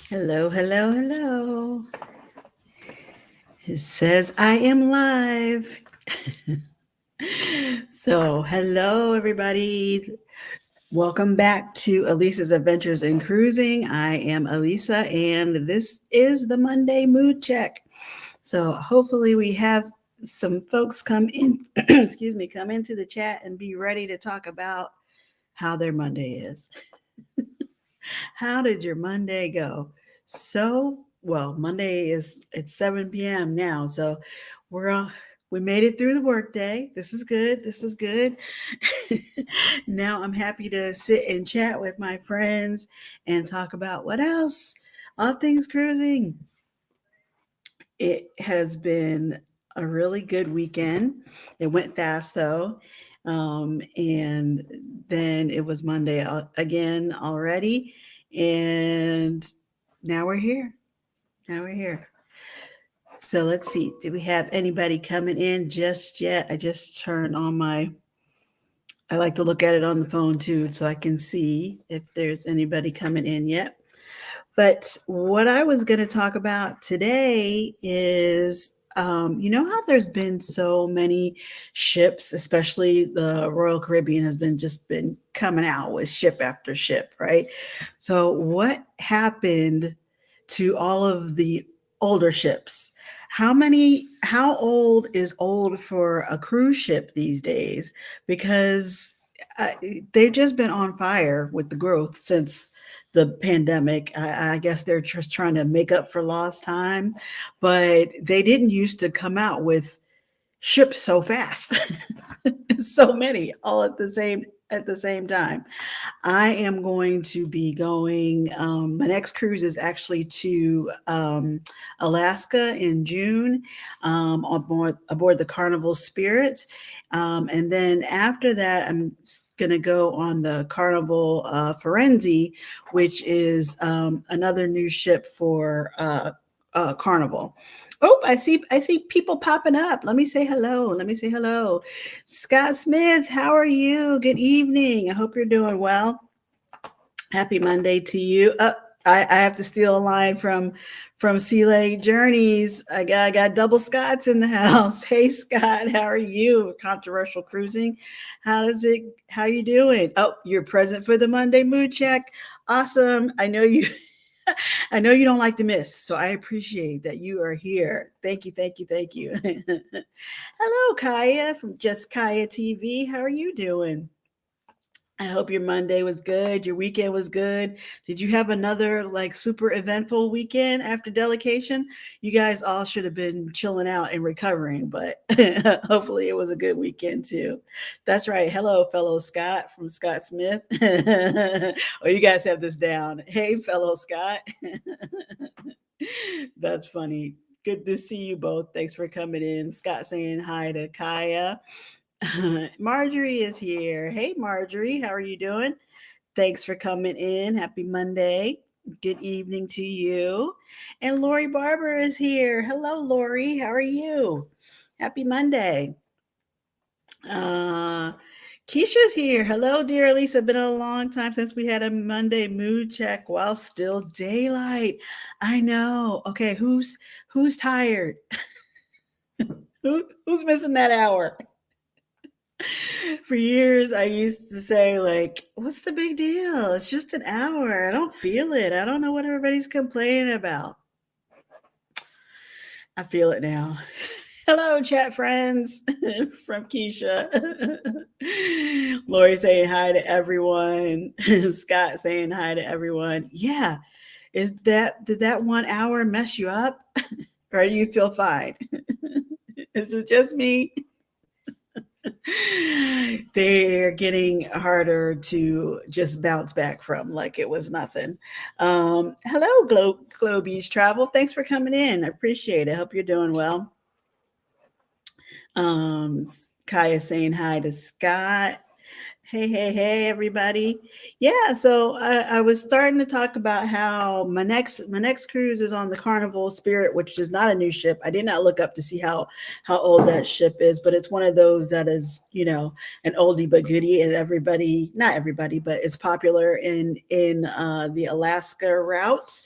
Hello, hello, hello. It says I am live. So, hello, everybody. Welcome back to Alisa's Adventures in Cruising. I am Alisa, and this is the Monday Mood Check. So, hopefully, we have some folks come in, excuse me, come into the chat and be ready to talk about how their Monday is. How did your Monday go? Monday is it's 7 p.m. now, so we're we made it through the workday. This is good. This is good. Now I'm happy to sit and chat with my friends and talk about what else? All things cruising. It has been a really good weekend. It went fast though. And then it was Monday again already. And now we're here. Now we're here. So let's see. Do we have anybody coming in just yet? I just turned on I like to look at it on the phone too so I can see if there's anybody coming in yet. But what I was going to talk about today is you know how there's been so many ships, especially the Royal Caribbean has been coming out with ship after ship, right? So what happened to all of the older ships? How old is old for a cruise ship these days? Because they've just been on fire with the growth since the pandemic. I guess they're just trying to make up for lost time, but they didn't used to come out with ships so fast, so many all at the same time. I am going to be going. My next cruise is actually to Alaska in June, aboard the Carnival Spirit, and then after that, I'm going to go on the Carnival Firenze, which is another new ship for Carnival. Oh, I see people popping up. Let me say hello. Let me say hello. Scott Smith, how are you? Good evening. I hope you're doing well. Happy Monday to you. I have to steal a line from Sea Lake Journeys. I got double Scots in the house. Hey Scott, how are you? Controversial cruising. How you doing? Oh, you're present for the Monday mood check. Awesome. I know you I know you don't like to miss, so I appreciate that you are here. Thank you, thank you, thank you. Hello, Kaya from Just Kaya TV. How are you doing? I hope your Monday was good. Your weekend was good. Did you have another like super eventful weekend after delegation? You guys all should have been chilling out and recovering, but hopefully it was a good weekend too. That's right. Hello, fellow Scott from Scott Smith. Oh, you guys have this down. Hey, fellow Scott. That's funny. Good to see you both. Thanks for coming in. Scott saying hi to Kaya. Marjorie is here. Hey, Marjorie, how are you doing? Thanks for coming in. Happy Monday. Good evening to you. And Lori Barber is here. Hello, Lori. How are you? Happy Monday. Uh, Keisha's here. Hello, dear Lisa. Been a long time since we had a Monday mood check while still daylight. I know. Okay, who's tired? Who's missing that hour? For years, I used to say, like, what's the big deal? It's just an hour. I don't feel it. I don't know what everybody's complaining about. I feel it now. Hello, chat friends from Keisha. Lori saying hi to everyone. Scott saying hi to everyone. Yeah. Did that 1 hour mess you up? Or do you feel fine? Is it just me? They're getting harder to just bounce back from like it was nothing. Hello, Globies Travel. Thanks for coming in. I appreciate it. Hope you're doing well. Um, Kaya saying hi to Scott. Hey, everybody. Yeah, so I was starting to talk about how my next cruise is on the Carnival Spirit, which is not a new ship. I did not look up to see how old that ship is, but it's one of those that is, an oldie but goodie, and everybody, not everybody, but it's popular in the Alaska route.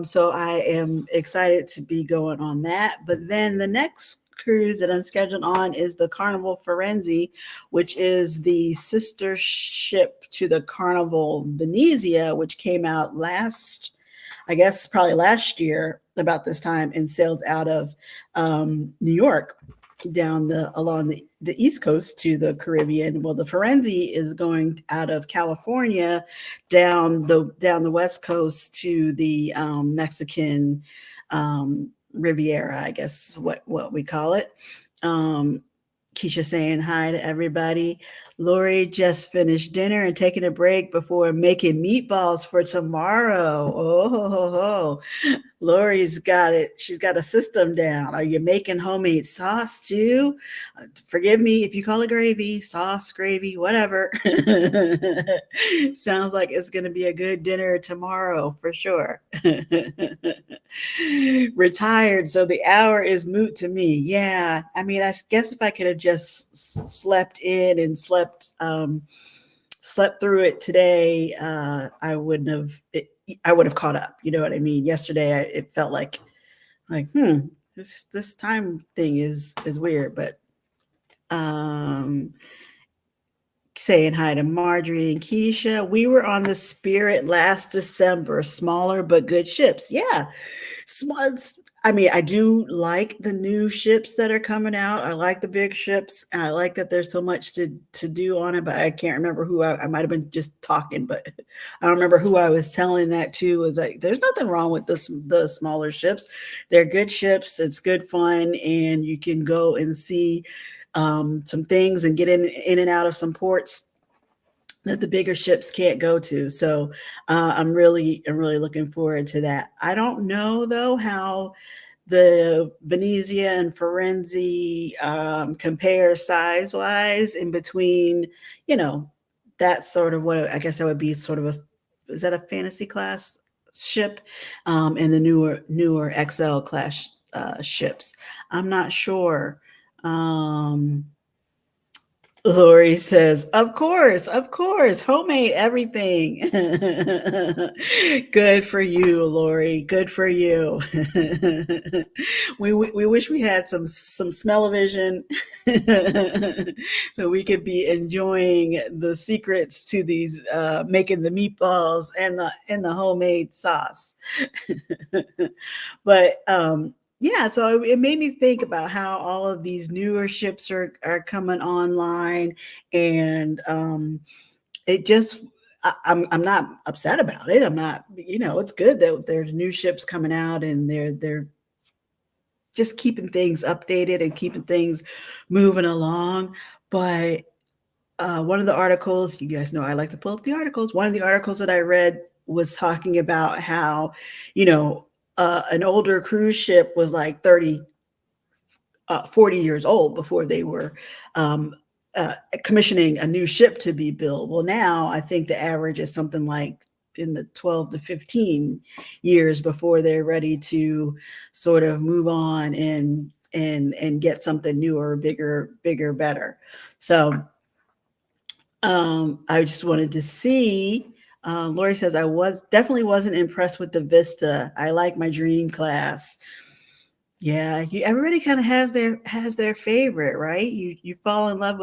So I am excited to be going on that. But then the next cruise that I'm scheduled on is the Carnival Firenze, which is the sister ship to the Carnival Venezia, which came out I guess, probably last year about this time, and sails out of New York down along the East Coast to the Caribbean. Well, the Firenze is going out of California down the West Coast to the Mexican Riviera, I guess what we call it. Um, Keisha saying hi to everybody. Lori just finished dinner and taking a break before making meatballs for tomorrow. Oh, ho, ho, ho. Lori's got it. She's got a system down. Are you making homemade sauce too? Forgive me if you call it gravy, sauce, gravy, whatever. Sounds like it's going to be a good dinner tomorrow for sure. Retired, so the hour is moot to me. Yeah, I mean, I guess if I could have just slept in and slept through it today, I wouldn't have. I would have caught up. You know what I mean? Yesterday, it felt like this time thing is weird, but um saying hi to Marjorie and Keisha. We were on the Spirit last December, smaller but good ships. Yeah, small. I mean, I do like the new ships that are coming out. I like the big ships, and I like that there's so much to do on it. But I can't remember who I might have been just talking, but I don't remember who I was telling that to. Was like, there's nothing wrong with the smaller ships. They're good ships. It's good fun, and you can go and see some things and get in and out of some ports that the bigger ships can't go to. So I'm really looking forward to that. I don't know though how the Venezia and Firenze compare size wise in between, you know, that's sort of what I guess that would be sort of a, is that a fantasy class ship, and the newer XL class ships. I'm not sure. Um, Lori says, of course, homemade everything. Good for you, Lori. Good for you. We wish we had some smell-o-vision so we could be enjoying the secrets to these making the meatballs and the homemade sauce. But yeah, so it made me think about how all of these newer ships are coming online, and it just I'm not upset about it. I'm not, it's good that there's new ships coming out, and they're just keeping things updated and keeping things moving along. But one of the articles, you guys know I like to pull up the articles. One of the articles that I read was talking about how, you know, an older cruise ship was like 40 years old before they were um, commissioning a new ship to be built. Well, now I think the average is something like in the 12 to 15 years before they're ready to sort of move on and get something newer, bigger, better. So I just wanted to see. Lori says I was definitely wasn't impressed with the Vista. I like my dream class. Yeah, everybody kind of has their favorite, right? You fall in love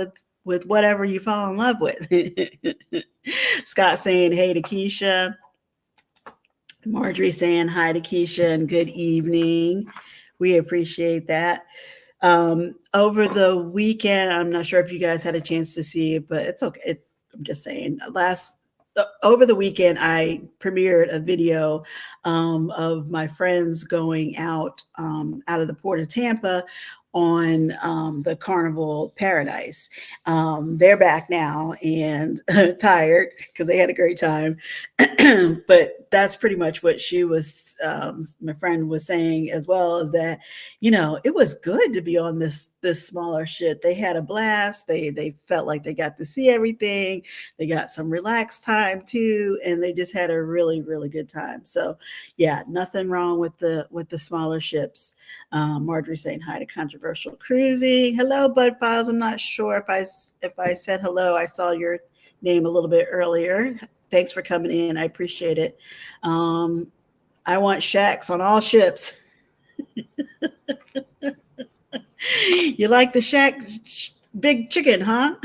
with whatever you fall in love with. Scott saying hey to Keisha. Marjorie saying hi to Keisha and good evening. We appreciate that. Over the weekend, I'm not sure if you guys had a chance to see it, but it's okay. I'm just saying. Over the weekend, I premiered a video of my friends going out of the port of Tampa on the Carnival Paradise. They're back now and tired because they had a great time, but that's pretty much what she was, my friend was saying as well, is that, it was good to be on this smaller ship. They had a blast. They felt like they got to see everything. They got some relaxed time too, and they just had a really, really good time. So yeah, nothing wrong with the smaller ships. Marjorie saying hi to Controversial Cruising. Hello, Bud Files. I'm not sure if I said hello. I saw your name a little bit earlier. Thanks for coming in. I appreciate it. Um, I want shacks on all ships. You like the shack big chicken, huh?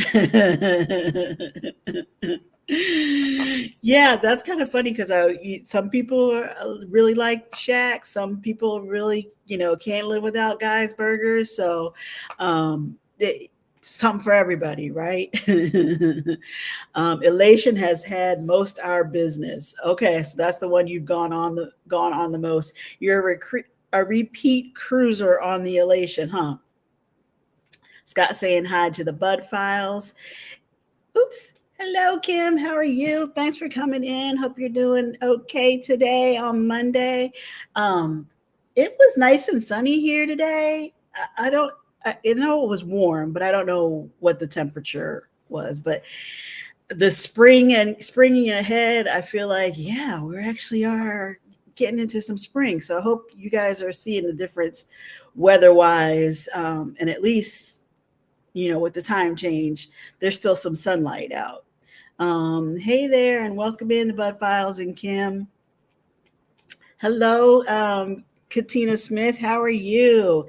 Yeah, that's kind of funny because some people really like Shack. Some people really, can't live without Guy's Burgers. So, something for everybody, right? Elation has had most our business. Okay, so that's the one you've gone on the most. You're a repeat cruiser on the Elation, huh? Scott saying hi to the Bud Files. Oops. Hello, Kim. How are you? Thanks for coming in. Hope you're doing okay today on Monday. Um, it was nice and sunny here today. I don't, I know it was warm, but I don't know what the temperature was. But the springing ahead, I feel like, yeah, we actually are getting into some spring. So I hope you guys are seeing the difference weather wise, and at least with the time change, there's still some sunlight out. Hey there, and welcome in the Bud Files and Kim. Hello, Katina Smith. How are you?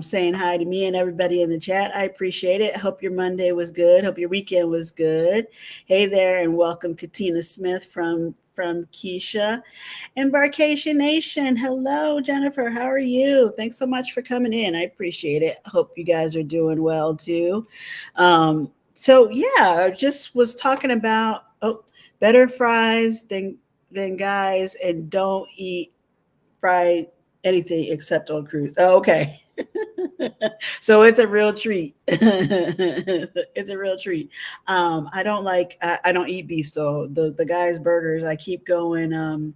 Saying hi to me and everybody in the chat. I appreciate it. Hope your Monday was good. Hope your weekend was good. Hey there, and welcome, Katina Smith from Keisha. Embarkation Nation. Hello, Jennifer. How are you? Thanks so much for coming in. I appreciate it. Hope you guys are doing well too. So yeah, I just was talking about better fries than guys, and don't eat fried anything except on cruise. Oh, okay. So it's a real treat. It's a real treat. I don't eat beef, so the guys burgers I keep going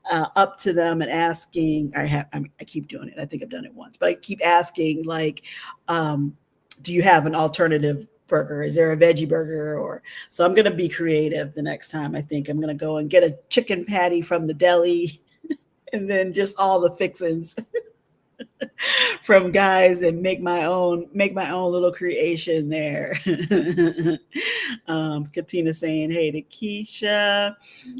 up to them and asking. I keep doing it. I think I've done it once, but I keep asking like, um, do you have an alternative burger? Is there a veggie burger? Or so I'm gonna be creative the next time. I think I'm gonna go and get a chicken patty from the deli, and then just all the fixins from guys, and make my own little creation there. Katina saying hey to Keisha.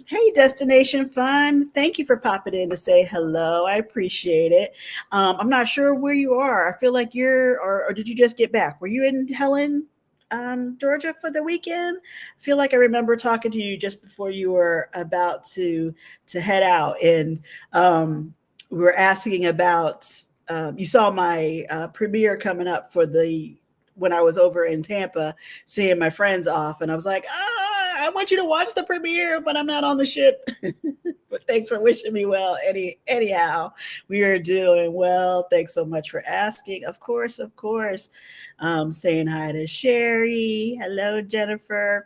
Hey, Destination Fun. Thank you for popping in to say hello. I appreciate it. I'm not sure where you are. I feel like or did you just get back? Were you in Helen, Georgia for the weekend? I feel like I remember talking to you just before you were about to head out, and we were asking about. You saw my premiere coming up for the when I was over in Tampa, seeing my friends off, and I was like, I want you to watch the premiere, but I'm not on the ship. But thanks for wishing me well. Anyhow, we are doing well. Thanks so much for asking. Of course, of course. Saying hi to Sherry. Hello, Jennifer.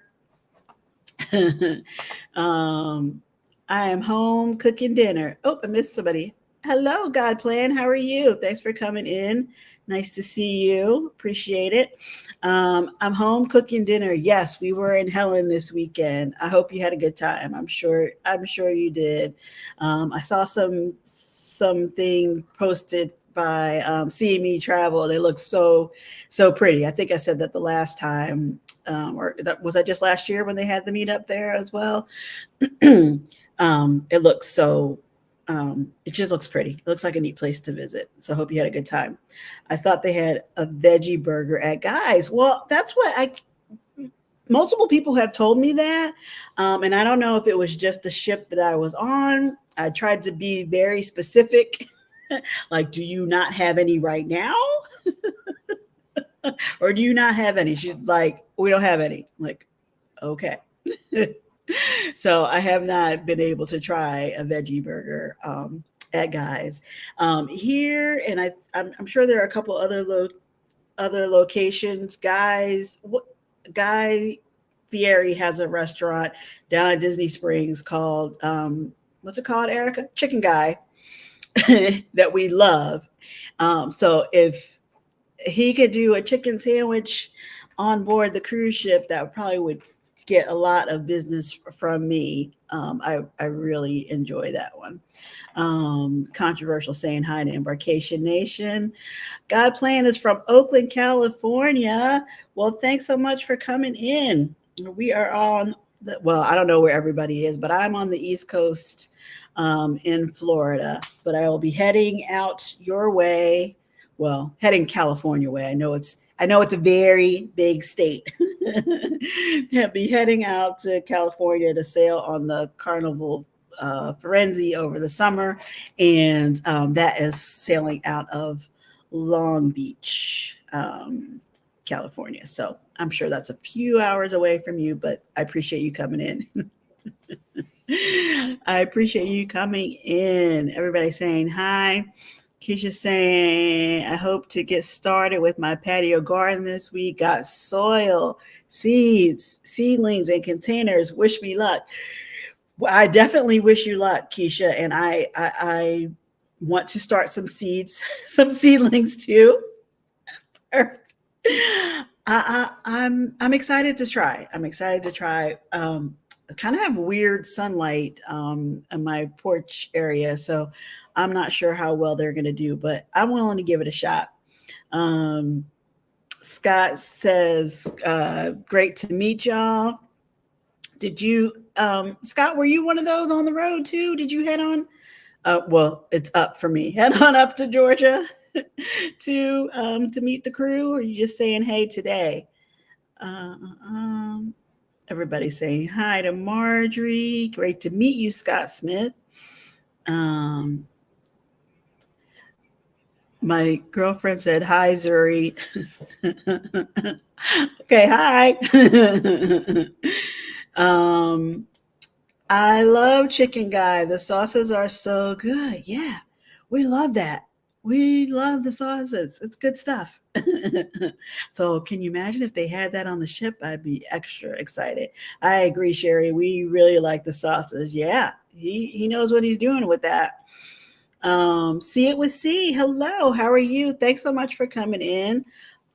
um, I am home cooking dinner. Oh, I missed somebody. Hello, God Plan. How are you? Thanks for coming in. Nice to see you. Appreciate it. I'm home cooking dinner. Yes, we were in Helen this weekend. I hope you had a good time. I'm sure you did. I saw something posted by Seeing Me Travel. They look so pretty. I think I said that the last time, or that was I just last year when they had the meetup there as well. It looks it just looks pretty. It looks like a neat place to visit. So I hope you had a good time. I thought they had a veggie burger at Guys. Well, that's what multiple people have told me that. And I don't know if it was just the ship that I was on. I tried to be very specific. Like, do you not have any right now? Or do you not have any? She's like, we don't have any. I'm like, okay. So I have not been able to try a veggie burger at Guys here, and I'm sure there are a couple other locations. Guy Fieri has a restaurant down at Disney Springs called what's it called, Erica? Chicken guy that we love. So if he could do a chicken sandwich on board the cruise ship, that probably would get a lot of business from me. I really enjoy that one. Controversial saying hi to Embarkation Nation. God Plan is from Oakland, California. Well, thanks so much for coming in. We are on well, I don't know where everybody is, but I'm on the East Coast in Florida. But I will be heading out your way. Well, heading California way. I know it's a very big state. Yeah, be heading out to California to sail on the Carnival Firenze over the summer, and that is sailing out of Long Beach, California. So I'm sure that's a few hours away from you, but I appreciate you coming in. I appreciate you coming in. Everybody saying hi. Keisha saying, I hope to get started with my patio garden this week. Got soil, seeds, seedlings, and containers. Wish me luck. Well, I definitely wish you luck, Keisha. And I want to start some seeds, some seedlings too. I'm excited to try. I'm excited to try. I kind of have weird sunlight in my porch area, so I'm not sure how well they're going to do, but I'm willing to give it a shot. Um, Scott says, "Great to meet y'all." Did you, Scott? Were you one of those on the road too? Did you head on? Well, it's up for me. Head on up to Georgia to meet the crew, or are you just saying hey today? Uh, um, Everybody saying hi to Marjorie. Great to meet you, Scott Smith. Um, my girlfriend said hi, Zuri. Okay, hi. um, I love Chicken Guy. The sauces are so good. Yeah, we love that. We love the sauces. It's good stuff. So, can you imagine if they had that on the ship? I'd be extra excited. I agree, Sherry. We really like the sauces. Yeah, he knows what he's doing with that. See it with C. Hello, how are you? Thanks so much for coming in.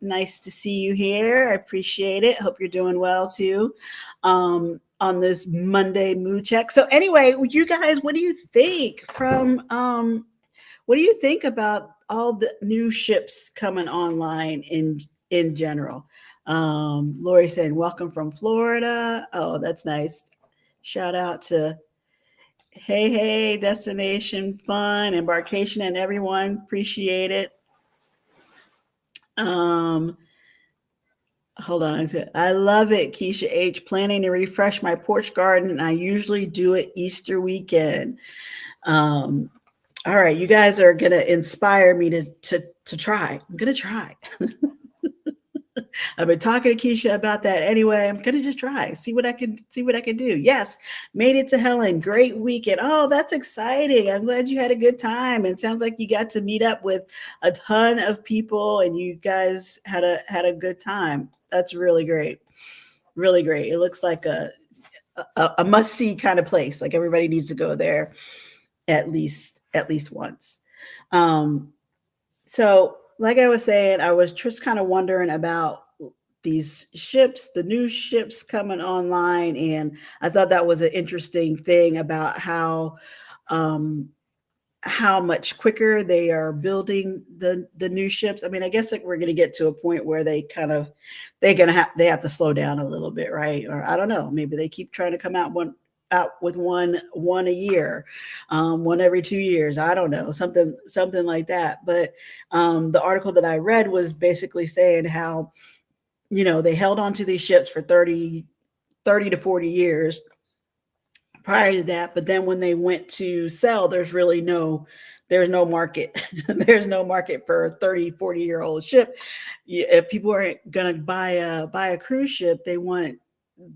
Nice to see you here. I appreciate it. Hope you're doing well too. On this Monday mood check. So anyway, you guys, what do you think from what do you think about all the new ships coming online in general? Lori saying, welcome from Florida. Oh, that's nice. Shout out to Hey Hey Destination Fun, Embarkation, and everyone. Appreciate it. Um, Hold on. I love it, Keisha H. Planning to refresh my porch garden, and I usually do it Easter weekend. Um, all right, you guys are gonna inspire me to try. I'm gonna try. I've been talking to Keisha about that anyway. I'm gonna just try, see what I can do. Yes, made it to Helen. Great weekend. Oh, that's exciting. I'm glad you had a good time. And sounds like you got to meet up with a ton of people and you guys had a good time. That's really great. Really great. It looks like a must see kind of place. Like everybody needs to go there at least once. Um, so, like I was saying, I was just kind of wondering about these ships, the new ships coming online, and I thought that was an interesting thing about um, how much quicker they are building the new ships. I mean, I guess like we're going to get to a point where they have to slow down a little bit, right? Or I don't know, maybe they keep trying to come out with one a year, one every 2 years. I don't know, something like that. But the article that I read was basically saying how they held on to these ships for 30 to 40 years prior to that, but then when they went to sell, there's no market. There's no market for a 30, 40-year-old ship. If people are going to buy a cruise ship, they want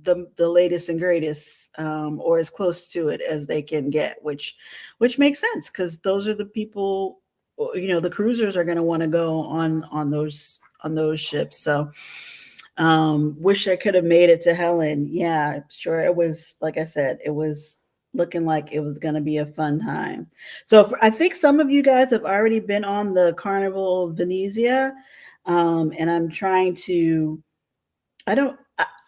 the latest and greatest, or as close to it as they can get, which makes sense because those are the people. The cruisers are going to want to go on those ships. So wish I could have made it to Helen. Yeah, sure. It was, like I said, it was looking like it was going to be a fun time. So I think some of you guys have already been on the Carnival Venezia, and I'm trying to. I don't.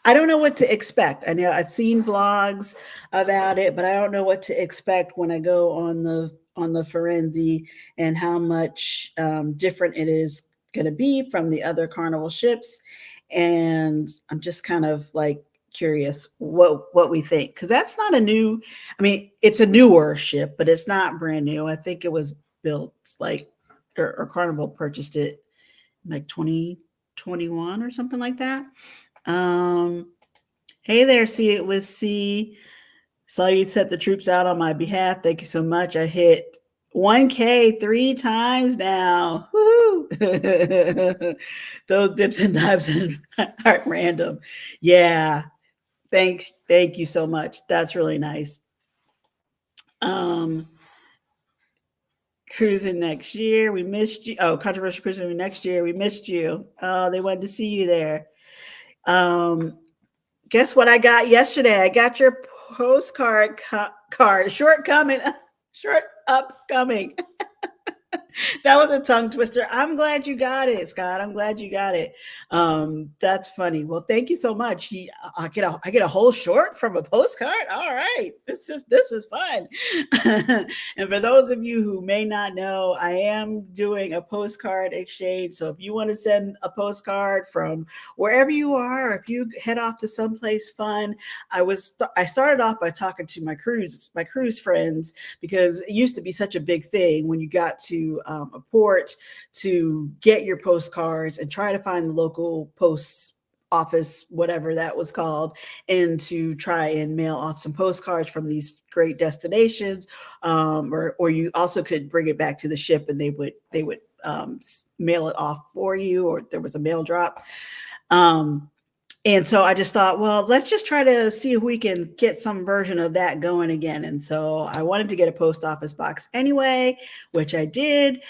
I don't know what to expect. I know I've seen vlogs about it, but I don't know what to expect when I go on the Firenze and how much different it is going to be from the other Carnival ships. And I'm just kind of like curious what we think, because that's not a new. I mean, it's a newer ship, but it's not brand new. I think it was built like or Carnival purchased it like 2021 or something like that. Um, Hey there, see it was C. Saw you set the troops out on my behalf. Thank you so much. I hit 1K 3 times now. Woohoo! Those dips and dives aren't random. Yeah. Thanks. Thank you so much. That's really nice. Um, Cruising next year. We missed you. Oh, controversial cruising next year. We missed you. Oh, they wanted to see you there. Um, Guess what I got yesterday? I got your postcard card. Short coming, short upcoming. That was a tongue twister. I'm glad you got it, Scott. I'm glad you got it. That's funny. Well, thank you so much. I get a whole short from a postcard. All right, this is fun. And for those of you who may not know, I am doing a postcard exchange. So if you want to send a postcard from wherever you are, or if you head off to someplace fun, I started off by talking to my cruise friends, because it used to be such a big thing when you got to a port to get your postcards and try to find the local post office, whatever that was called, and to try and mail off some postcards from these great destinations. Or you also could bring it back to the ship, and they would mail it off for you, or there was a mail drop. Um, and so I just thought, well, let's just try to see if we can get some version of that going again. And so I wanted to get a post office box anyway, which I did,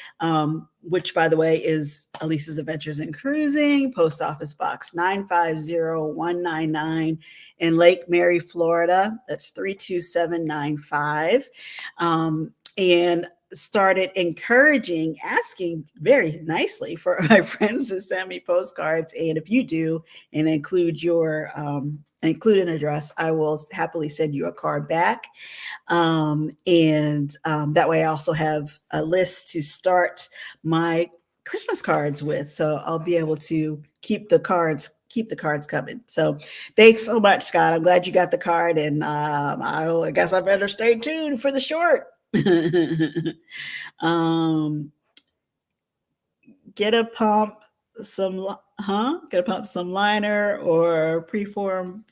which, by the way, is Alisa's Adventures in Cruising, post office box 950199 in Lake Mary, Florida. That's 32795. And started asking very nicely for my friends to send me postcards. And if you do, and include an address, I will happily send you a card back. That way I also have a list to start my Christmas cards with. So I'll be able to keep the cards coming. So thanks so much, Scott. I'm glad you got the card, and I guess I better stay tuned for the short. um, get a pump get a pump some liner or preform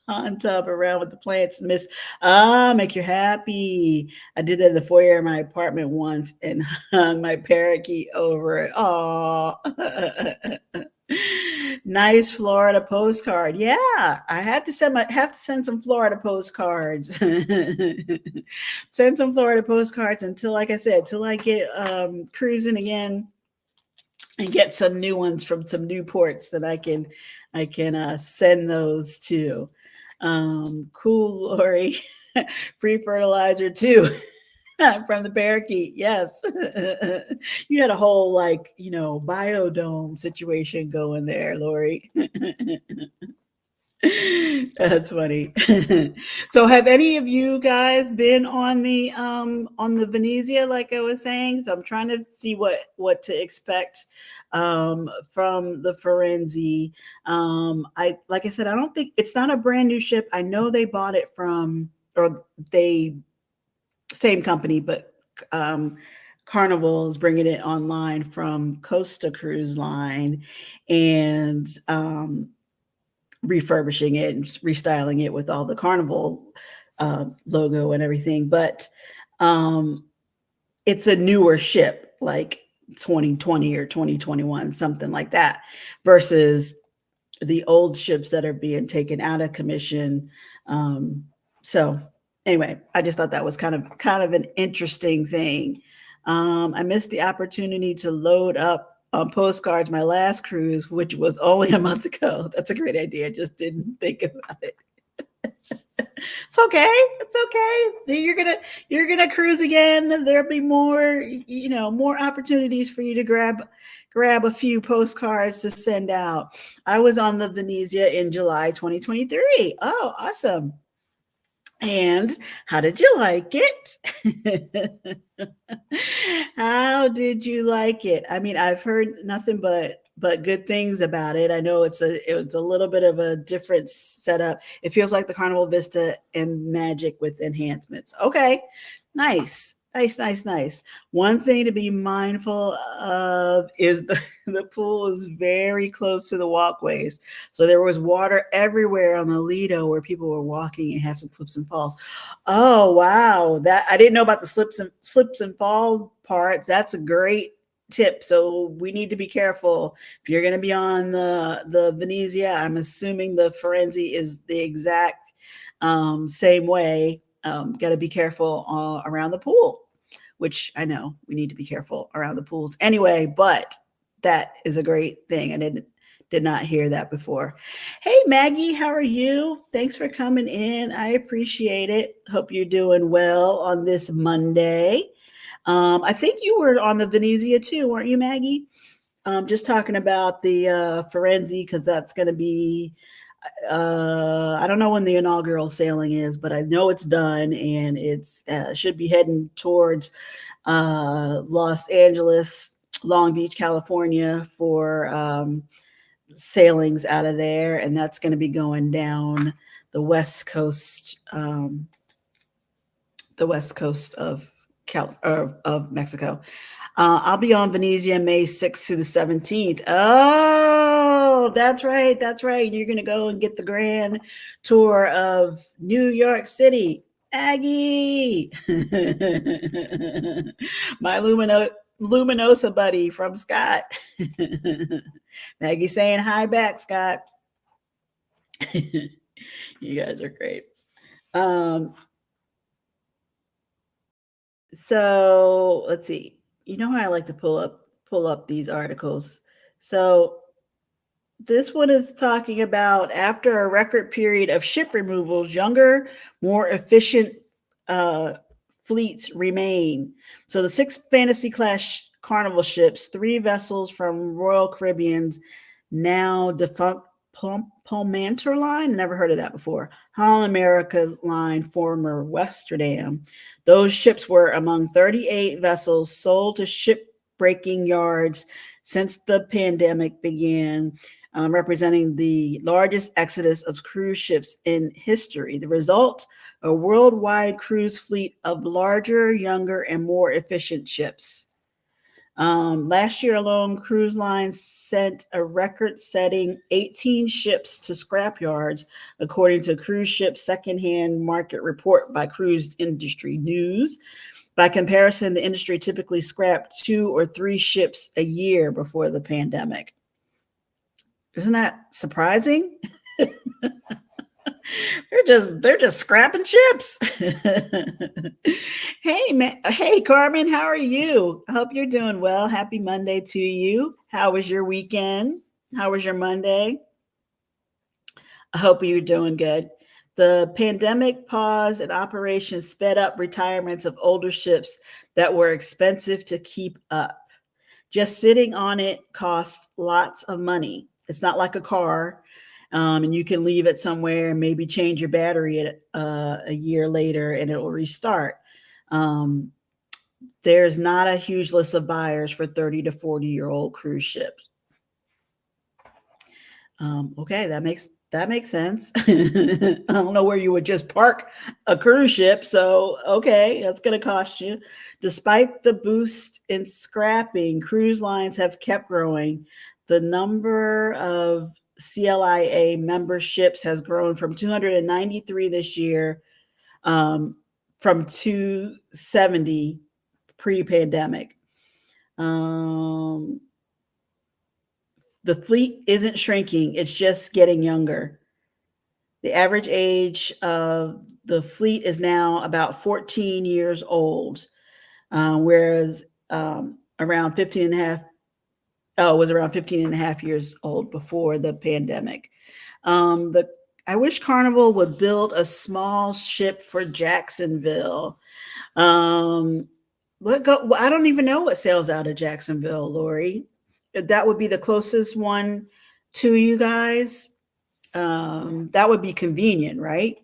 hot tub around with the plants, miss. Make you happy. I did that in the foyer of my apartment once and hung my parakeet over it. Oh, nice Florida postcard. Yeah, I had to have to send some Florida postcards. Send some Florida postcards until, like I said, till I get cruising again and get some new ones from some new ports that I can send those to. Cool, Lori. Free fertilizer too. From the parakeet, yes. You had a whole biodome situation going there, Lori. That's funny. So have any of you guys been on the Venezia, like I was saying? So I'm trying to see what to expect from the Firenze. I like I said, I don't think it's not a brand new ship. I know they bought it from, or they same company, but Carnival is bringing it online from Costa Cruise Line, and refurbishing it and restyling it with all the Carnival logo and everything. But it's a newer ship, like 2020 or 2021, something like that, versus the old ships that are being taken out of commission. So anyway, I just thought that was kind of an interesting thing. I missed the opportunity to load up on postcards my last cruise, which was only a month ago. That's a great idea. I just didn't think about it. It's okay. It's okay. You're gonna cruise again. There'll be more, more opportunities for you to grab a few postcards to send out. I was on the Venezia in July 2023. Oh, awesome. And how did you like it? How did you like it? I mean, I've heard nothing but good things about it. I know it's a little bit of a different setup. It feels like the Carnival Vista and Magic with enhancements. Okay. Nice. Nice, nice, nice. One thing to be mindful of is the pool is very close to the walkways. So there was water everywhere on the Lido where people were walking and had some slips and falls. Oh wow, that I didn't know about the slips and fall part. That's a great tip. So we need to be careful if you're going to be on the Venezia. I'm assuming the Firenze is the exact same way. Got to be careful around the pool, which I know we need to be careful around the pools anyway. But that is a great thing. I did not hear that before. Hey Maggie, how are you? Thanks for coming in. I appreciate it. Hope you're doing well on this Monday. I think you were on the Venezia too, weren't you, Maggie? Just talking about the Firenze because that's going to be. I don't know when the inaugural sailing is, but I know it's done and it's should be heading towards Los Angeles, Long Beach, California for sailings out of there, and that's going to be going down the west coast, of of Mexico. I'll be on Venezia May 6th to the 17th. Oh, that's right. That's right. You're going to go and get the grand tour of New York City. Aggie, my Luminosa buddy from Scott. Maggie saying hi back, Scott. You guys are great. Um, so let's see. You know how I like to pull up these articles. So this one is talking about after a record period of ship removals, younger, more efficient uh, fleets remain. So the six Fantasy class Carnival ships, three vessels from Royal Caribbean's now defunct Palmanter line, never heard of that before. Holland America's line, former Westerdam. Those ships were among 38 vessels sold to shipbreaking yards since the pandemic began, representing the largest exodus of cruise ships in history. The result, a worldwide cruise fleet of larger, younger, and more efficient ships. Last year alone, cruise lines sent a record setting 18 ships to scrap yards, according to cruise ship secondhand market report by Cruise Industry News. By comparison, the industry typically scrapped 2 or 3 ships a year before the pandemic. Isn't that surprising? they're just scrapping ships. Hey Carmen, how are you? I hope you're doing well. Happy Monday to you. How was your weekend? How was your Monday? I hope you're doing good. The pandemic pause and operations sped up retirements of older ships that were expensive to keep up. Just sitting on it costs lots of money. It's not like a car, and you can leave it somewhere and maybe change your battery a year later and it will restart. Um, there's not a huge list of buyers for 30 to 40-year-old cruise ships. Okay, that makes sense. I don't know where you would just park a cruise ship, so okay, that's going to cost you. Despite the boost in scrapping, cruise lines have kept growing. The number of CLIA memberships has grown from 293 this year, from 270 pre-pandemic. Um, the fleet isn't shrinking, it's just getting younger. The average age of the fleet is now about 14 years old, whereas around 15 and a half, oh, it was around 15 and a half years old before the pandemic. The I wish Carnival would build a small ship for Jacksonville. Um, I don't even know what sails out of Jacksonville, Lori. That would be the closest one to you guys. That would be convenient, right?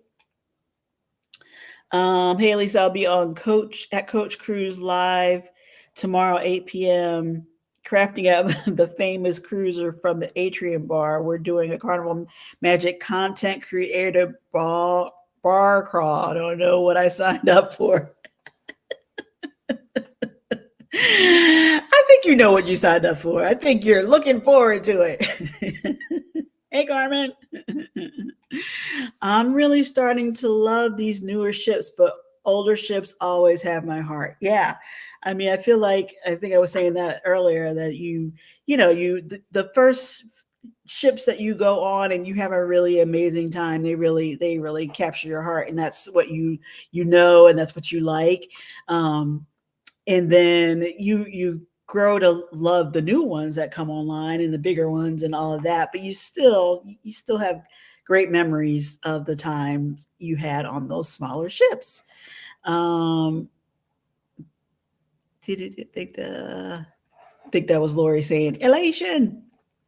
Hey, Lisa, I'll be on Coach Cruise Live tomorrow, 8 p.m. Crafting up the famous cruiser from the Atrium Bar. We're doing a Carnival Magic content creator bar crawl. I don't know what I signed up for. I think you know what you signed up for. I think you're looking forward to it. Hey, Carmen. I'm really starting to love these newer ships, but older ships always have my heart. Yeah. I mean, I feel like I think I was saying that earlier that the first ships that you go on and you have a really amazing time, they really capture your heart, and that's what and that's what you like. And then you grow to love the new ones that come online and the bigger ones and all of that, but you still have great memories of the times you had on those smaller ships. um did it think that was Lori saying elation.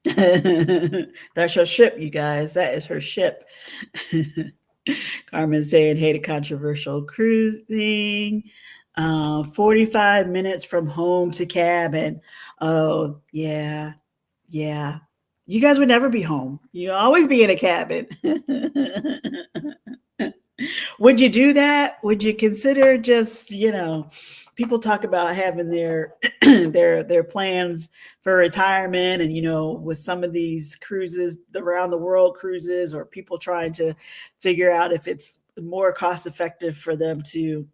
That's her ship, you guys. That is her ship. Carmen saying, hey to controversial cruising. 45 minutes from home to cabin. Oh, yeah. Yeah. You guys would never be home. You always be in a cabin. Would you do that? Would you consider people talk about having their their plans for retirement, and with some of these cruises, the around the world cruises, or people trying to figure out if it's more cost effective for them to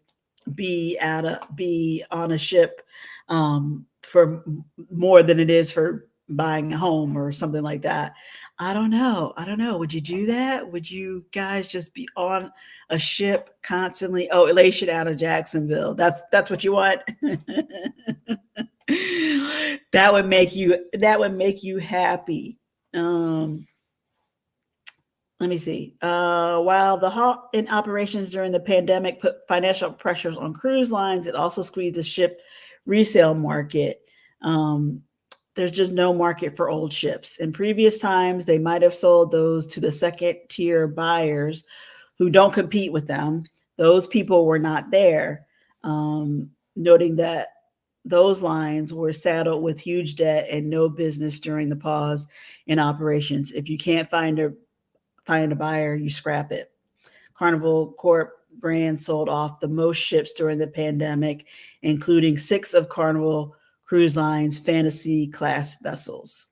be on a ship for more than it is for buying a home or something like that. I don't know. I don't know. Would you do that? Would you guys just be on a ship constantly? Oh, elation out of Jacksonville. That's what you want. That would make you happy. Um, Let me see. While the halt in operations during the pandemic put financial pressures on cruise lines, it also squeezed the ship resale market. Um, there's just no market for old ships. In previous times, they might have sold those to the second tier buyers who don't compete with them. Those people were not there, noting that those lines were saddled with huge debt and no business during the pause in operations. If you can't find a buyer, you scrap it. Carnival Corp brand sold off the most ships during the pandemic, including 6 of Carnival Cruise Line's Fantasy class vessels.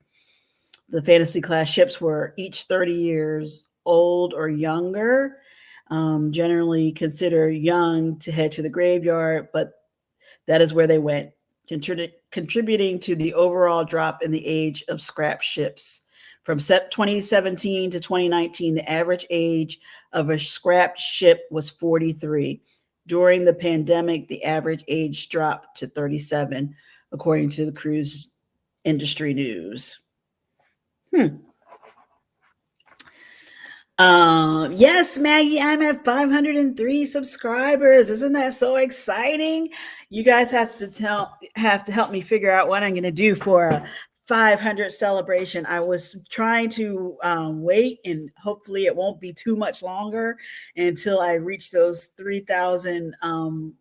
The Fantasy class ships were each 30 years old or younger, generally considered young to head to the graveyard, but that is where they went, contributing to the overall drop in the age of scrap ships. From 2017 to 2019, the average age of a scrapped ship was 43. During the pandemic, the average age dropped to 37, according to the cruise industry news. Yes, Maggie, I'm at 503 subscribers. Isn't that so exciting? You guys have to help me figure out what I'm going to do for a 500 celebration. I was trying to wait, and hopefully it won't be too much longer until I reach those 3,000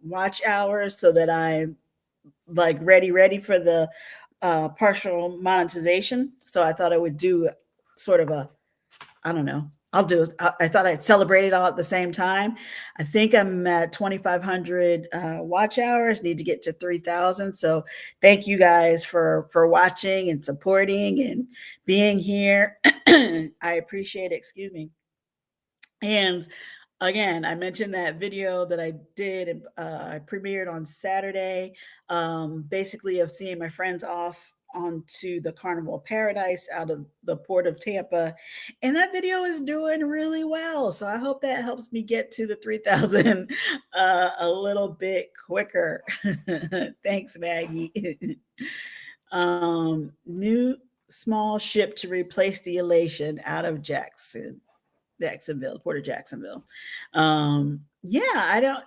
watch hours, so that I'm like ready for the partial monetization. So I thought I would do sort of a, I don't know. I'll do it. I thought I'd celebrate it all at the same time. I think I'm at 2,500 watch hours. Need to get to 3,000. So thank you guys for watching and supporting and being here. I appreciate it. Excuse me. And again, I mentioned that video that I did. I premiered on Saturday, basically of seeing my friends off onto the Carnival Paradise out of the port of Tampa. And that video is doing really well. So I hope that helps me get to the 3,000 a little bit quicker. Thanks, Maggie. New small ship to replace the elation out of Jackson. Jacksonville, Port of Jacksonville. Yeah, I don't.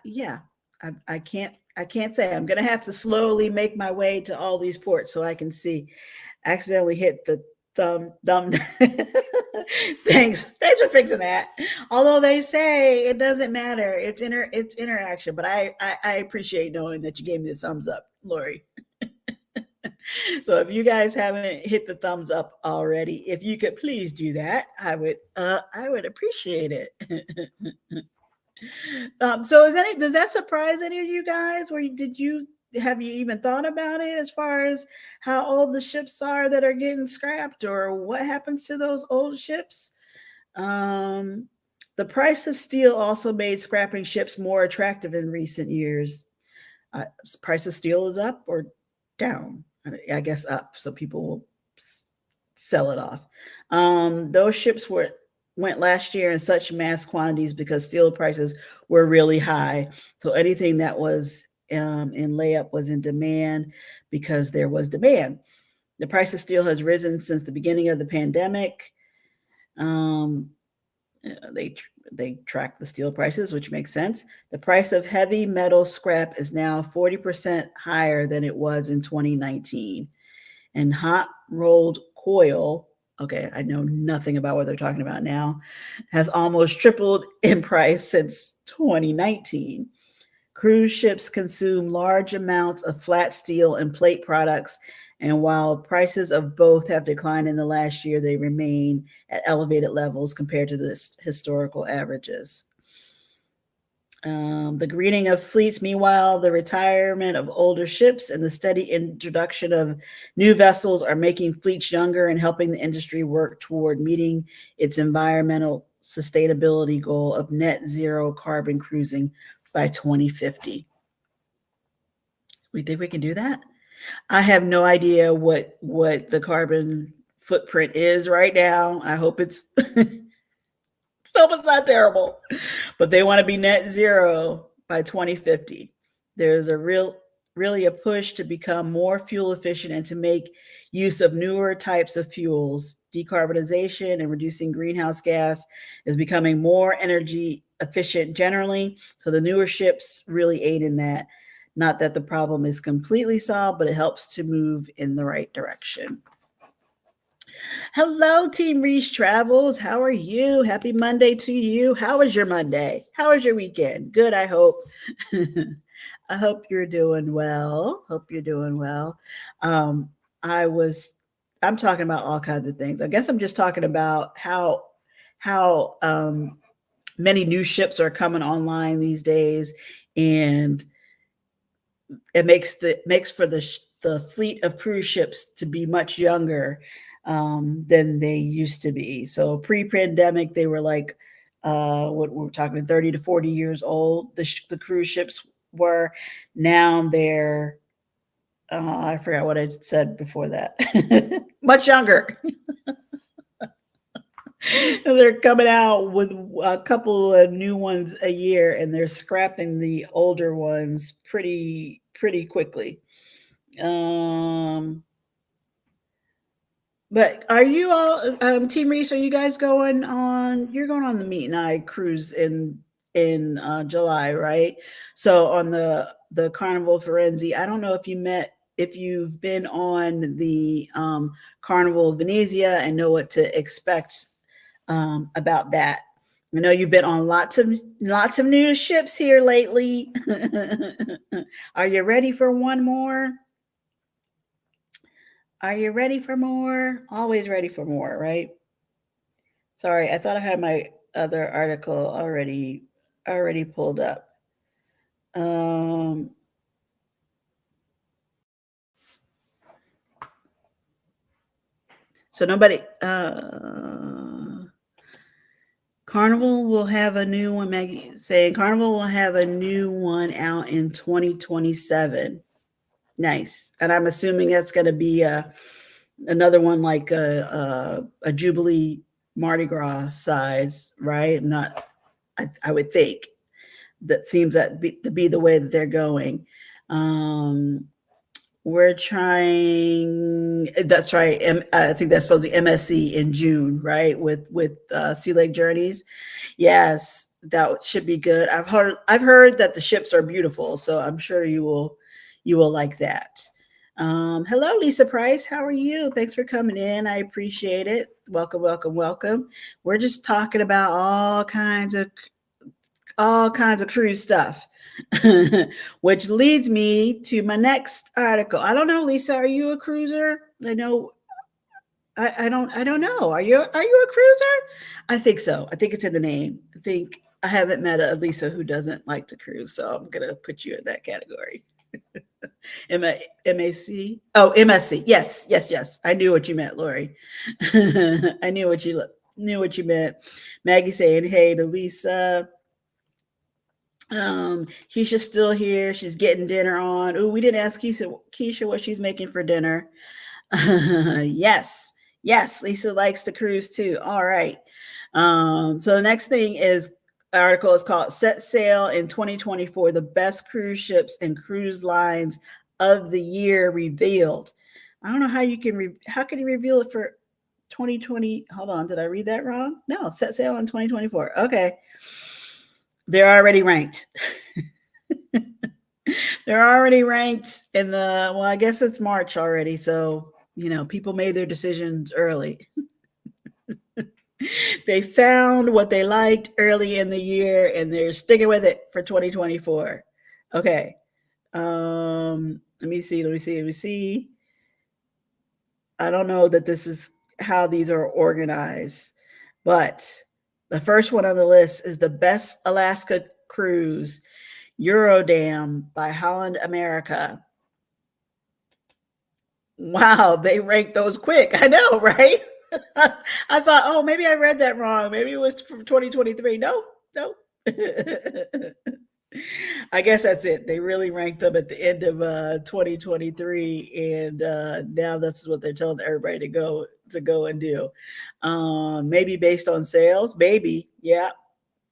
Yeah, I can't say. I'm gonna have to slowly make my way to all these ports so I can see. Accidentally hit the thumb. Thanks for fixing that. Although they say it doesn't matter, it's interaction. But I appreciate knowing that you gave me the thumbs up, Lori. So if you guys haven't hit the thumbs up already, if you could please do that, I would appreciate it. So does that surprise any of you guys? Did you have you even thought about it as far as how old the ships are that are getting scrapped, or what happens to those old ships? Um, the price of steel also made scrapping ships more attractive in recent years. Price of steel is up or down? I guess up, so people will sell it off. Those ships went last year in such mass quantities because steel prices were really high. So anything that was in layup was in demand because there was demand. The price of steel has risen since the beginning of the pandemic. Um, they they track the steel prices, which makes sense. The price of heavy metal scrap is now 40% higher than it was in 2019. And hot rolled coil, okay, I know nothing about what they're talking about now, has almost tripled in price since 2019. Cruise ships consume large amounts of flat steel and plate products, and while prices of both have declined in the last year, they remain at elevated levels compared to the historical averages. The greening of fleets, meanwhile, the retirement of older ships and the steady introduction of new vessels are making fleets younger and helping the industry work toward meeting its environmental sustainability goal of net zero carbon cruising by 2050. We think we can do that? I have no idea what the carbon footprint is right now. I hope it's hope it's not terrible. But they want to be net zero by 2050. There's really a push to become more fuel efficient and to make use of newer types of fuels. Decarbonization and reducing greenhouse gas is becoming more energy efficient generally. So the newer ships really aid in that. Not that the problem is completely solved, but it helps to move in the right direction. Hello, Team Reach Travels. How are you? Happy Monday to you. How was your Monday? How was your weekend? Good, I hope. I hope you're doing well. Hope you're doing well. Um, I was I'm talking about all kinds of things. I guess I'm just talking about how many new ships are coming online these days, and it makes for the fleet of cruise ships to be much younger than they used to be. So pre-pandemic, they were like what we're talking 30 to 40 years old. The cruise ships were. Now they're I forgot what I said before that. Much younger. They're coming out with a couple of new ones a year, and they're scrapping the older ones pretty quickly. Um, but are you all Team Reese? Are you guys going on? You're going on the Meet and I cruise in July, right? So on the Carnival Firenze, I don't know if you've been on the Carnival of Venezia and know what to expect about that. I know you've been on lots of new ships here lately. Are you ready for one more? Are you ready for more? Always ready for more, right? Sorry, I thought I had my other article already pulled up. Um, so nobody Carnival will have a new one, Maggie saying Carnival will have a new one out in 2027. Nice. And I'm assuming that's going to be another one like a Jubilee Mardi Gras size, right? Not, I would think that seems to be the way that they're going. Um, We're trying. That's right. I think that's supposed to be MSC in June, right? With Sea Lake Journeys. Yes, that should be good. I've heard that the ships are beautiful, so I'm sure you will like that. Hello, Lisa Price. How are you? Thanks for coming in. I appreciate it. Welcome, welcome, welcome. We're just talking about all kinds of cruise stuff. Which leads me to my next article. I don't know, Lisa, are you a cruiser? I know I don't know. Are you a cruiser? I think so. I think it's in the name. I think I haven't met a Lisa who doesn't like to cruise, so I'm gonna put you in that category. MAC? Oh, MSC. Yes, yes, yes. I knew what you meant, Lori. I knew what you meant. Maggie saying hey to Lisa. Keisha's still here. She's getting dinner on. Oh, we didn't ask Keisha what she's making for dinner. Yes, yes. Lisa likes to cruise too. All right. So the next thing is article is called "Set Sail in 2024: The Best Cruise Ships and Cruise Lines of the Year Revealed." I don't know how you can how can you reveal it for 2020? Hold on, did I read that wrong? No, set sail in 2024. Okay, they're already ranked. They're already ranked in the, well, I guess it's March already. So, people made their decisions early. They found what they liked early in the year and they're sticking with it for 2024. Okay. Let me see. I don't know that this is how these are organized, but the first one on the list is the best Alaska cruise, Eurodam by Holland America. Wow, they ranked those quick. I know, right? I thought, oh, maybe I read that wrong. Maybe it was from 2023. No, no. I guess that's it. They really ranked them at the end of 2023, and now that's what they're telling everybody to go and do. Maybe based on sales, maybe, yeah.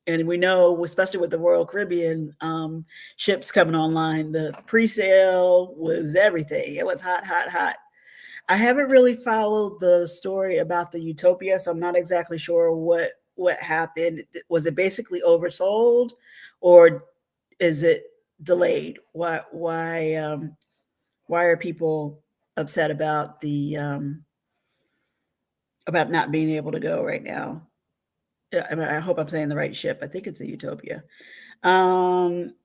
And we know, especially with the Royal Caribbean ships coming online, the pre-sale was everything. It was hot, hot, hot. I haven't really followed the story about the Utopia, so I'm not exactly sure what happened. Was it basically oversold, or is it delayed? Why are people upset about not being able to go right now? Yeah, I hope I'm saying the right ship. I think it's a Utopia. Um,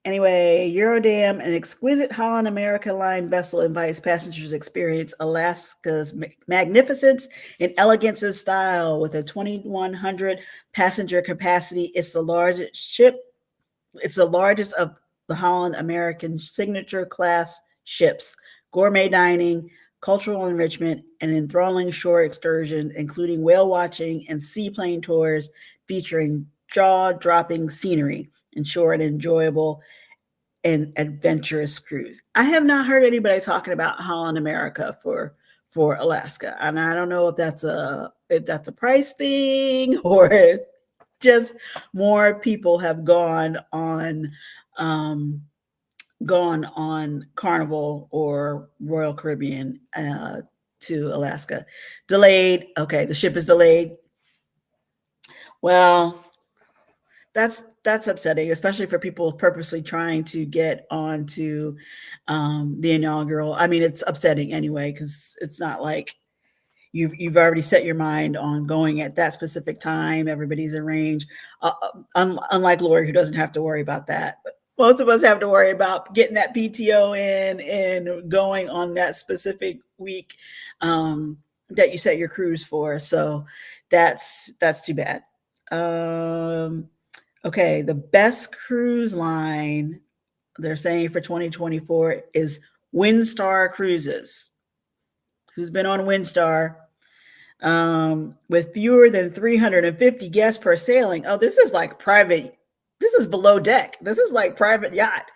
Anyway, Eurodam, an exquisite Holland America Line vessel, invites passengers to experience Alaska's magnificence and elegance and style. With a 2,100 passenger capacity, It's the largest of the Holland American signature class ships. Gourmet dining, cultural enrichment, and enthralling shore excursions, including whale watching and seaplane tours featuring jaw-dropping scenery, ensure an enjoyable and adventurous cruise. I have not heard anybody talking about Holland America for Alaska, and I don't know if that's a price thing or if just more people have um, gone on Carnival or Royal Caribbean to Alaska. Delayed. Okay, the ship is delayed. Well, that's upsetting, especially for people purposely trying to get onto the inaugural. I mean, it's upsetting anyway because it's not like you've already set your mind on going at that specific time. Everybody's arranged. Unlike Lori, who doesn't have to worry about that. But most of us have to worry about getting that PTO in and going on that specific week that you set your cruise for. So that's too bad. Um, Okay, the best cruise line they're saying for 2024 is Windstar Cruises. Who's been on Windstar? With fewer than 350 guests per sailing. Oh, this is like private. This is below deck. This is like private yacht.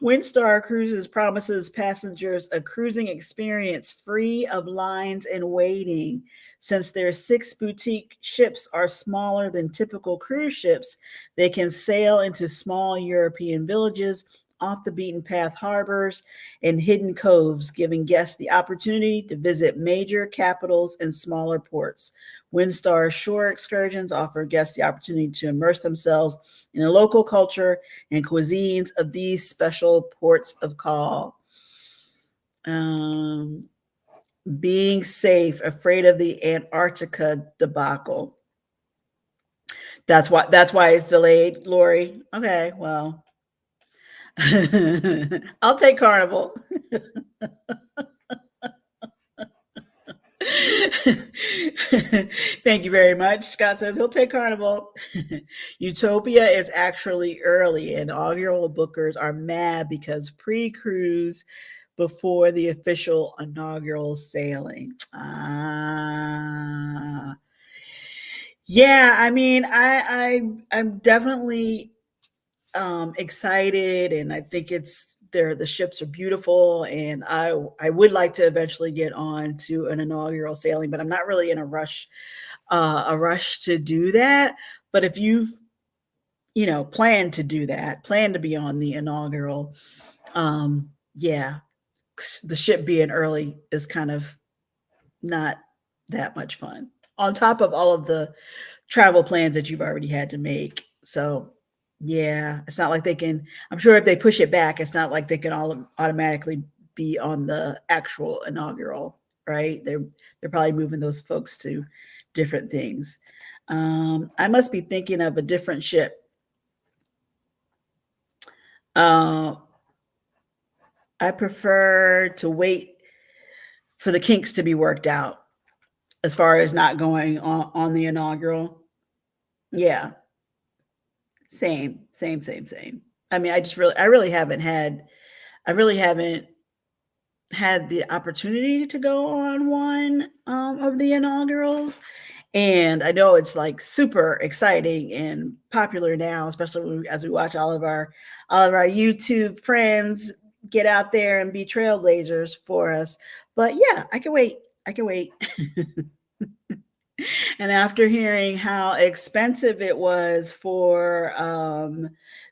Windstar Cruises promises passengers a cruising experience free of lines and waiting. Since their 6 boutique ships are smaller than typical cruise ships, they can sail into small European villages off the beaten path harbors and hidden coves, giving guests the opportunity to visit major capitals and smaller ports. Windstar shore excursions offer guests the opportunity to immerse themselves in the local culture and cuisines of these special ports of call. Um, being safe, afraid of the Antarctica debacle. That's why it's delayed, Lori. Okay, well, I'll take Carnival. Thank you very much. Scott says he'll take Carnival. Utopia is actually early, and inaugural bookers are mad because pre-cruise before the official inaugural sailing. Yeah, I mean, I'm definitely excited, and I think it's there. The ships are beautiful, and I would like to eventually get on to an inaugural sailing, but I'm not really in a rush to do that. But if you've plan to do that, plan to be on the inaugural, yeah, the ship being early is kind of not that much fun. On top of all of the travel plans that you've already had to make. So, yeah, it's not like they can. I'm sure if they push it back, it's not like they can all automatically be on the actual inaugural, right? They're probably moving those folks to different things. I must be thinking of a different ship. Uh, I prefer to wait for the kinks to be worked out as far as not going on the inaugural. Yeah, same. I mean, I really haven't had the opportunity to go on one of the inaugurals, and I know it's like super exciting and popular now, especially as we watch all of our YouTube friends get out there and be trailblazers for us. But yeah, I can wait. I can wait. And after hearing how expensive it was for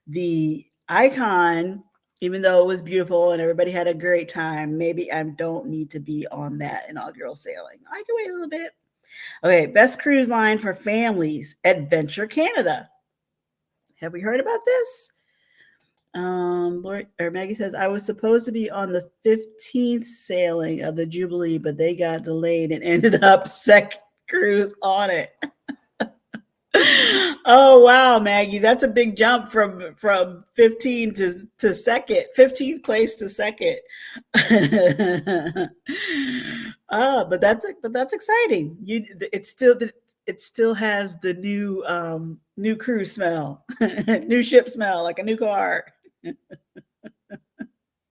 the icon, even though it was beautiful and everybody had a great time, maybe I don't need to be on that inaugural sailing. I can wait a little bit. Okay, best cruise line for families, Adventure Canada. Have we heard about this? Lord, or Maggie says, I was supposed to be on the 15th sailing of the Jubilee, but they got delayed and ended up second cruise on it. Oh wow, Maggie, that's a big jump from 15 to second, 15th place to second. But that's exciting. It still has the new crew smell, new ship smell, like a new car.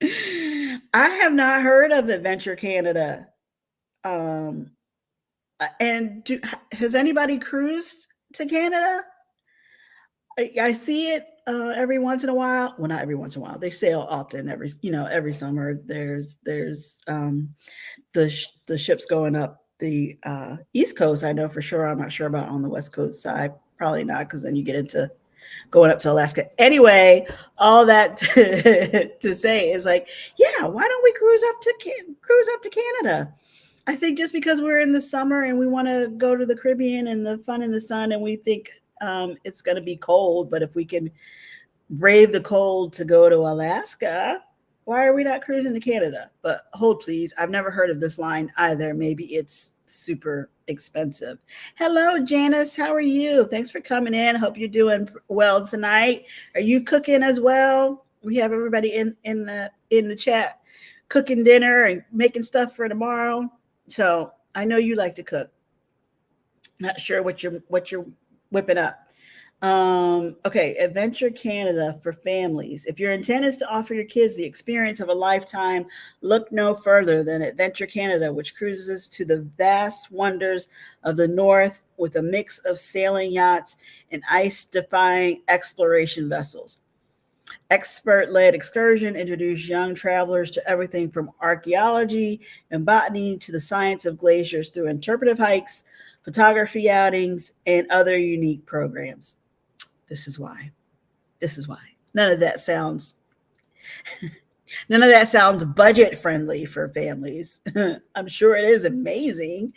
I have not heard of Adventure Canada. Um, and has anybody cruised to Canada? I see it every once in a while. Well, not every once in a while. They sail often. Every summer. There's the ships going up the East Coast. I know for sure. I'm not sure about on the West Coast side. Probably not, because then you get into going up to Alaska. Anyway, all that to say is like, yeah, why don't we cruise up to Canada? I think just because we're in the summer and we want to go to the Caribbean and the fun in the sun, and we think it's going to be cold, but if we can brave the cold to go to Alaska, why are we not cruising to Canada? But hold, please. I've never heard of this line either. Maybe it's super expensive. Hello, Janice. How are you? Thanks for coming in. Hope you're doing well tonight. Are you cooking as well? We have everybody in the chat cooking dinner and making stuff for tomorrow. So I know you like to cook. Not sure what you're whipping up. Okay, Adventure Canada for families. If your intent is to offer your kids the experience of a lifetime, look no further than Adventure Canada, which cruises to the vast wonders of the North with a mix of sailing yachts and ice-defying exploration vessels. Expert-led excursion introduce young travelers to everything from archaeology and botany to the science of glaciers through interpretive hikes, photography outings, and other unique programs. This is why. This is why. None of that sounds None of that sounds budget friendly for families. I'm sure it is amazing,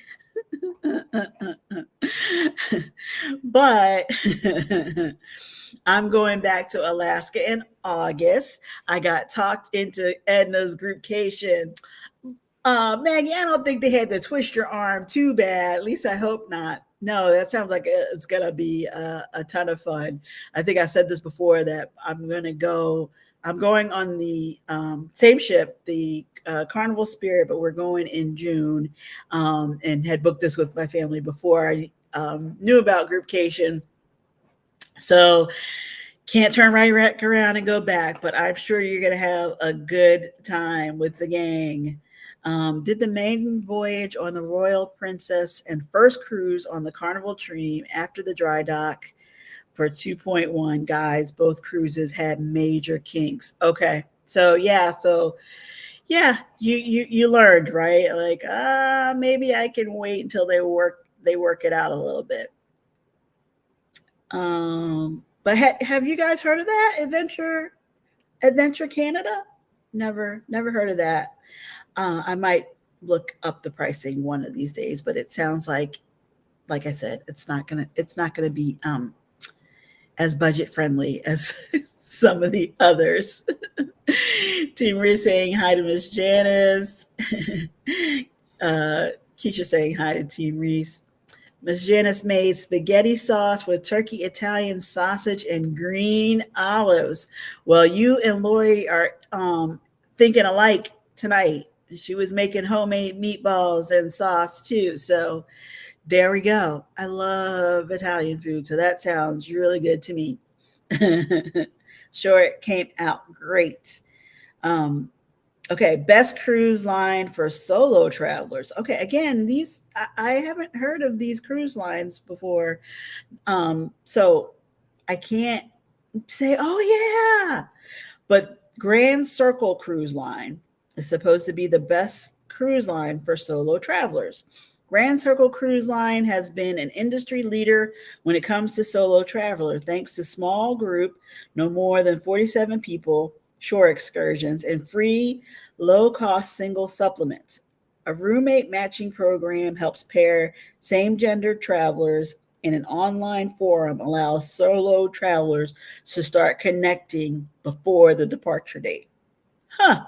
but I'm going back to Alaska in August. I got talked into Edna's groupcation. Maggie, I don't think they had to twist your arm too bad. At least I hope not. No, that sounds like it's gonna be a ton of fun. I think I said this before that I'm gonna go. I'm going on the same ship, the Carnival Spirit, but we're going in June, and had booked this with my family before I knew about groupcation. So can't turn right back around and go back, but I'm sure you're going to have a good time with the gang. Did the maiden voyage on the Royal Princess and first cruise on the Carnival Dream after the dry dock for 2.1. Guys, both cruises had major kinks. Okay. So you learned, right? Like, maybe I can wait until they work it out a little bit. But have you guys heard of that Adventure Canada? Never heard of that. I might look up the pricing one of these days, but it sounds like I said, it's not gonna be as budget friendly as some of the others. Team Marie saying hi to Miss Janice. uh, Keisha saying hi to Team Reese. Miss Janice made spaghetti sauce with turkey Italian sausage and green olives. Well, you and Lori are thinking alike tonight. She was making homemade meatballs and sauce too. So there we go. I love Italian food. So that sounds really good to me. Sure, it came out great. Um, Okay, best cruise line for solo travelers. Okay, again, I haven't heard of these cruise lines before, so I can't say, oh yeah, but Grand Circle Cruise Line is supposed to be the best cruise line for solo travelers. Grand Circle Cruise Line has been an industry leader when it comes to solo traveler, thanks to small group, no more than 47 people, shore excursions, and free low cost single supplements. A roommate matching program helps pair same gender travelers, and an online forum allows solo travelers to start connecting before the departure date. Huh.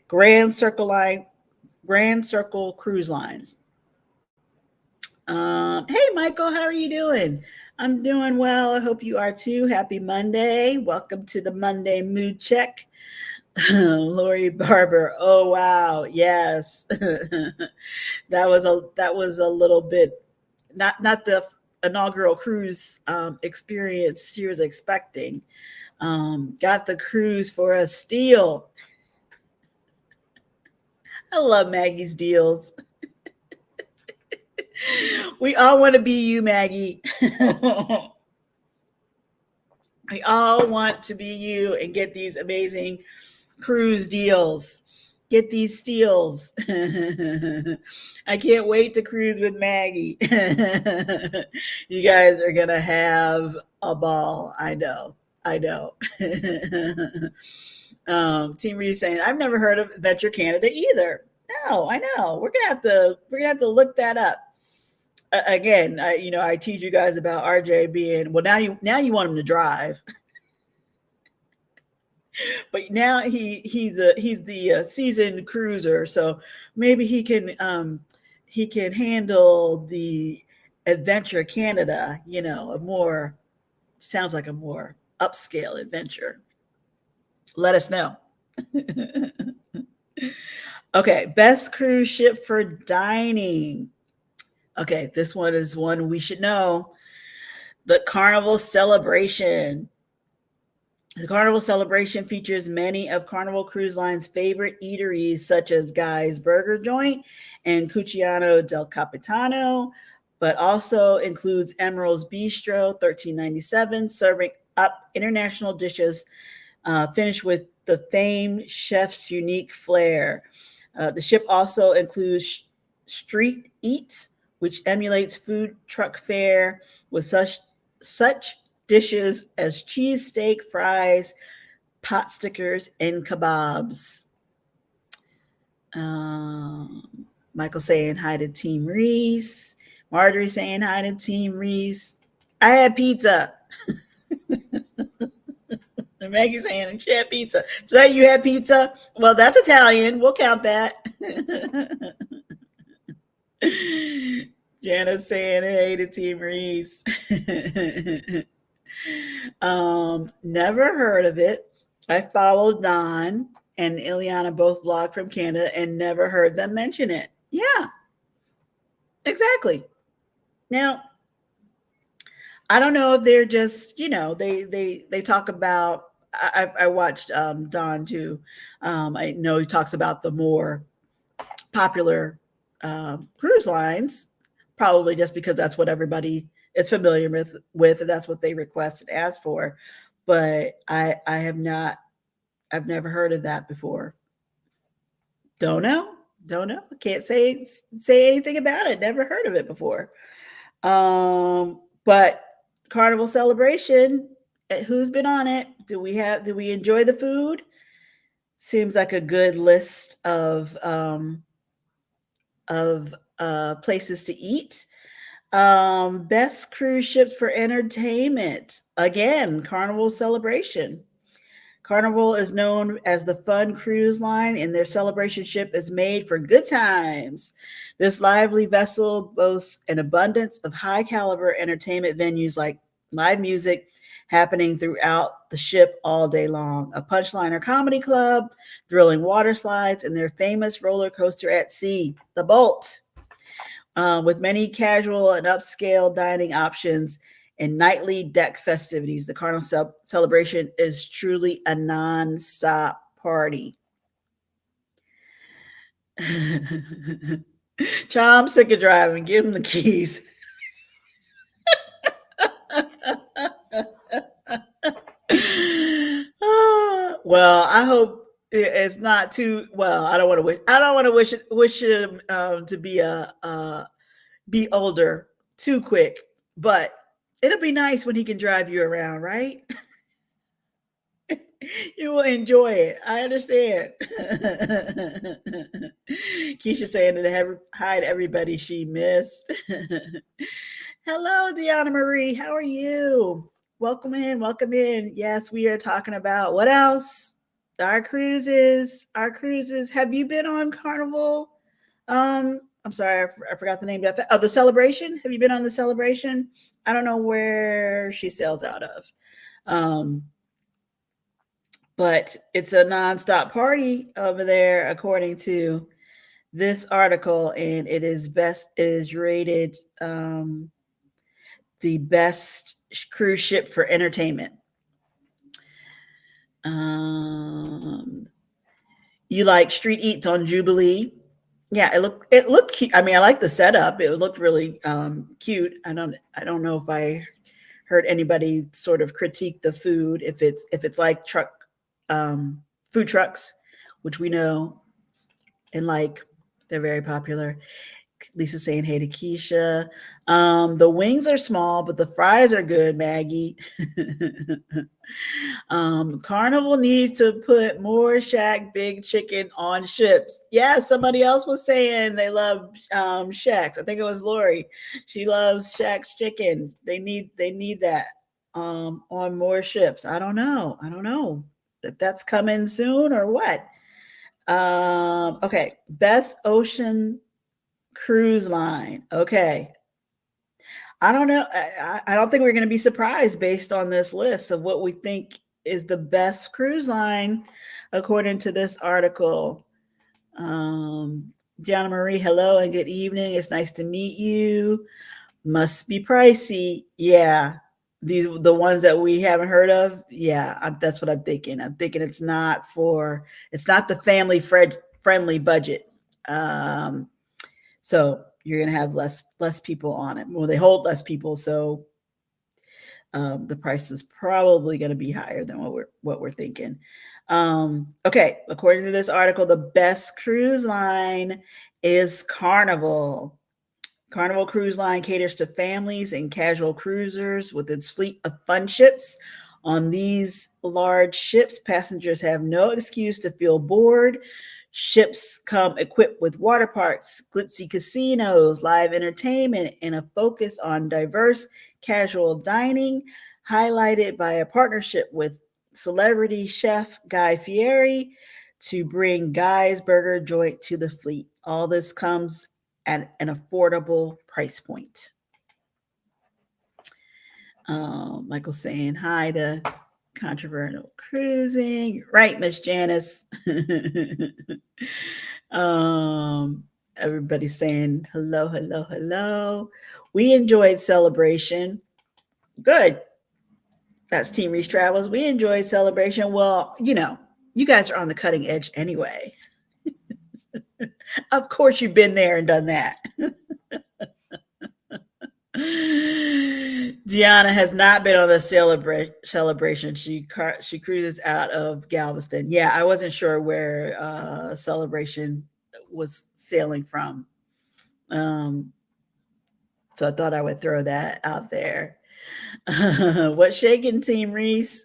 Grand Circle Line, Grand Circle Cruise Lines. Hey, Michael, how are you doing? I'm doing well. I hope you are too. Happy Monday. Welcome to the Monday Mood Check. Lori Barber. Oh wow, yes. That was a little bit not the inaugural cruise experience she was expecting. Got the cruise for a steal. I love Maggie's deals. We all want to be you, Maggie. We all want to be you and get these amazing cruise deals. Get these steals. I can't wait to cruise with Maggie. You guys are going to have a ball. I know. I know. Team Reed saying, I've never heard of Venture Canada either. No, I know. We're gonna have to look that up. Again, I teach you guys about RJ being well. Now you want him to drive, but now he's the seasoned cruiser, so maybe he can handle the Adventure Canada. A more sounds like a more upscale adventure. Let us know. Okay, best cruise ship for dining. Okay, this one is one we should know. The Carnival Celebration. The Carnival Celebration features many of Carnival Cruise Line's favorite eateries, such as Guy's Burger Joint and Cucciano del Capitano, but also includes Emerald's Bistro, $13.97, serving up international dishes finished with the famed chef's unique flair. The ship also includes street eats, which emulates food truck fare with such dishes as cheesesteak, fries, pot stickers, and kebabs. Um, Michael saying hi to Team Reese. Marjorie saying hi to Team Reese. I had pizza. And Maggie saying she had pizza. Today you had pizza? Well, that's Italian. We'll count that. Janice saying hey to Team Reese. Never heard of it. I followed Don and Ileana both vlog from Canada and never heard them mention it. Yeah, exactly. Now, I don't know if they're just, they talk about. I watched Don too. I know he talks about the more popular cruise lines, probably just because that's what everybody is familiar with, and that's what they request and ask for. But I have not. I've never heard of that before. Don't know. Don't know. Can't say anything about it. Never heard of it before. But Carnival Celebration, who's been on it? Do we enjoy the food? Seems like a good list of places to eat. Best cruise ships for entertainment. Again, Carnival Celebration. Carnival is known as the fun cruise line, and their celebration ship is made for good times. This lively vessel boasts an abundance of high caliber entertainment venues like live music happening throughout the ship all day long, a punchliner comedy club, thrilling water slides, and their famous roller coaster at sea, the Bolt. With many casual and upscale dining options and nightly deck festivities, the Carnival celebration is truly a non-stop party. Child, I'm sick of driving. Give him the keys. Well, I hope it's not too well. I don't want to wish. I don't want to wish him to be older too quick, but it'll be nice when he can drive you around, right? You will enjoy it. I understand. Keisha saying to hi to everybody she missed. Hello, Deanna Marie. How are you? Welcome in. Welcome in. Yes, we are talking about what else? Our cruises. Our cruises. Have you been on Carnival? I'm sorry, I forgot the name of the celebration. Have you been on the celebration? I don't know where she sails out of. But it's a nonstop party over there, according to this article, and it is rated the best cruise ship for entertainment. You like street eats on Jubilee? Yeah, it looked cute. I mean, I like the setup. It looked really cute. I don't know if I heard anybody sort of critique the food if it's like food trucks, which we know and like. They're very popular. Lisa saying hey to Keisha. The wings are small, but the fries are good, Maggie. Carnival needs to put more Shack Big Chicken on ships. Yeah, somebody else was saying they love Shack's. I think it was Lori. She loves Shack's chicken. They need that on more ships. I don't know. I don't know if that's coming soon or what. Okay, best ocean cruise line. Okay. I don't know. I don't think we're going to be surprised based on this list of what we think is the best cruise line according to this article. Gianna Marie, hello and good evening. It's nice to meet you. Must be pricey. Yeah. The ones that we haven't heard of. Yeah, that's what I'm thinking. I'm thinking it's not the family friendly budget. Um, so you're going to have less people on it. Well, they hold less people, so the price is probably going to be higher than what we're thinking. Okay, according to this article, the best cruise line is Carnival. Carnival Cruise Line caters to families and casual cruisers with its fleet of fun ships On these large ships, passengers have no excuse to feel bored. Ships come equipped with water parks, glitzy casinos, live entertainment, and a focus on diverse casual dining, highlighted by a partnership with celebrity chef Guy Fieri to bring Guy's Burger joint to the fleet. All this comes at an affordable price point. Michael saying hi to controversial cruising. Right, Miss Janice. Everybody's saying hello, hello, hello. We enjoyed celebration. Good. That's Team Reach Travels. We enjoyed celebration. Well, you guys are on the cutting edge anyway. Of course, you've been there and done that. Deanna has not been on the celebration. She cruises out of Galveston. Yeah, I wasn't sure where celebration was sailing from, um, so I thought I would throw that out there. What shaking, Team Reese?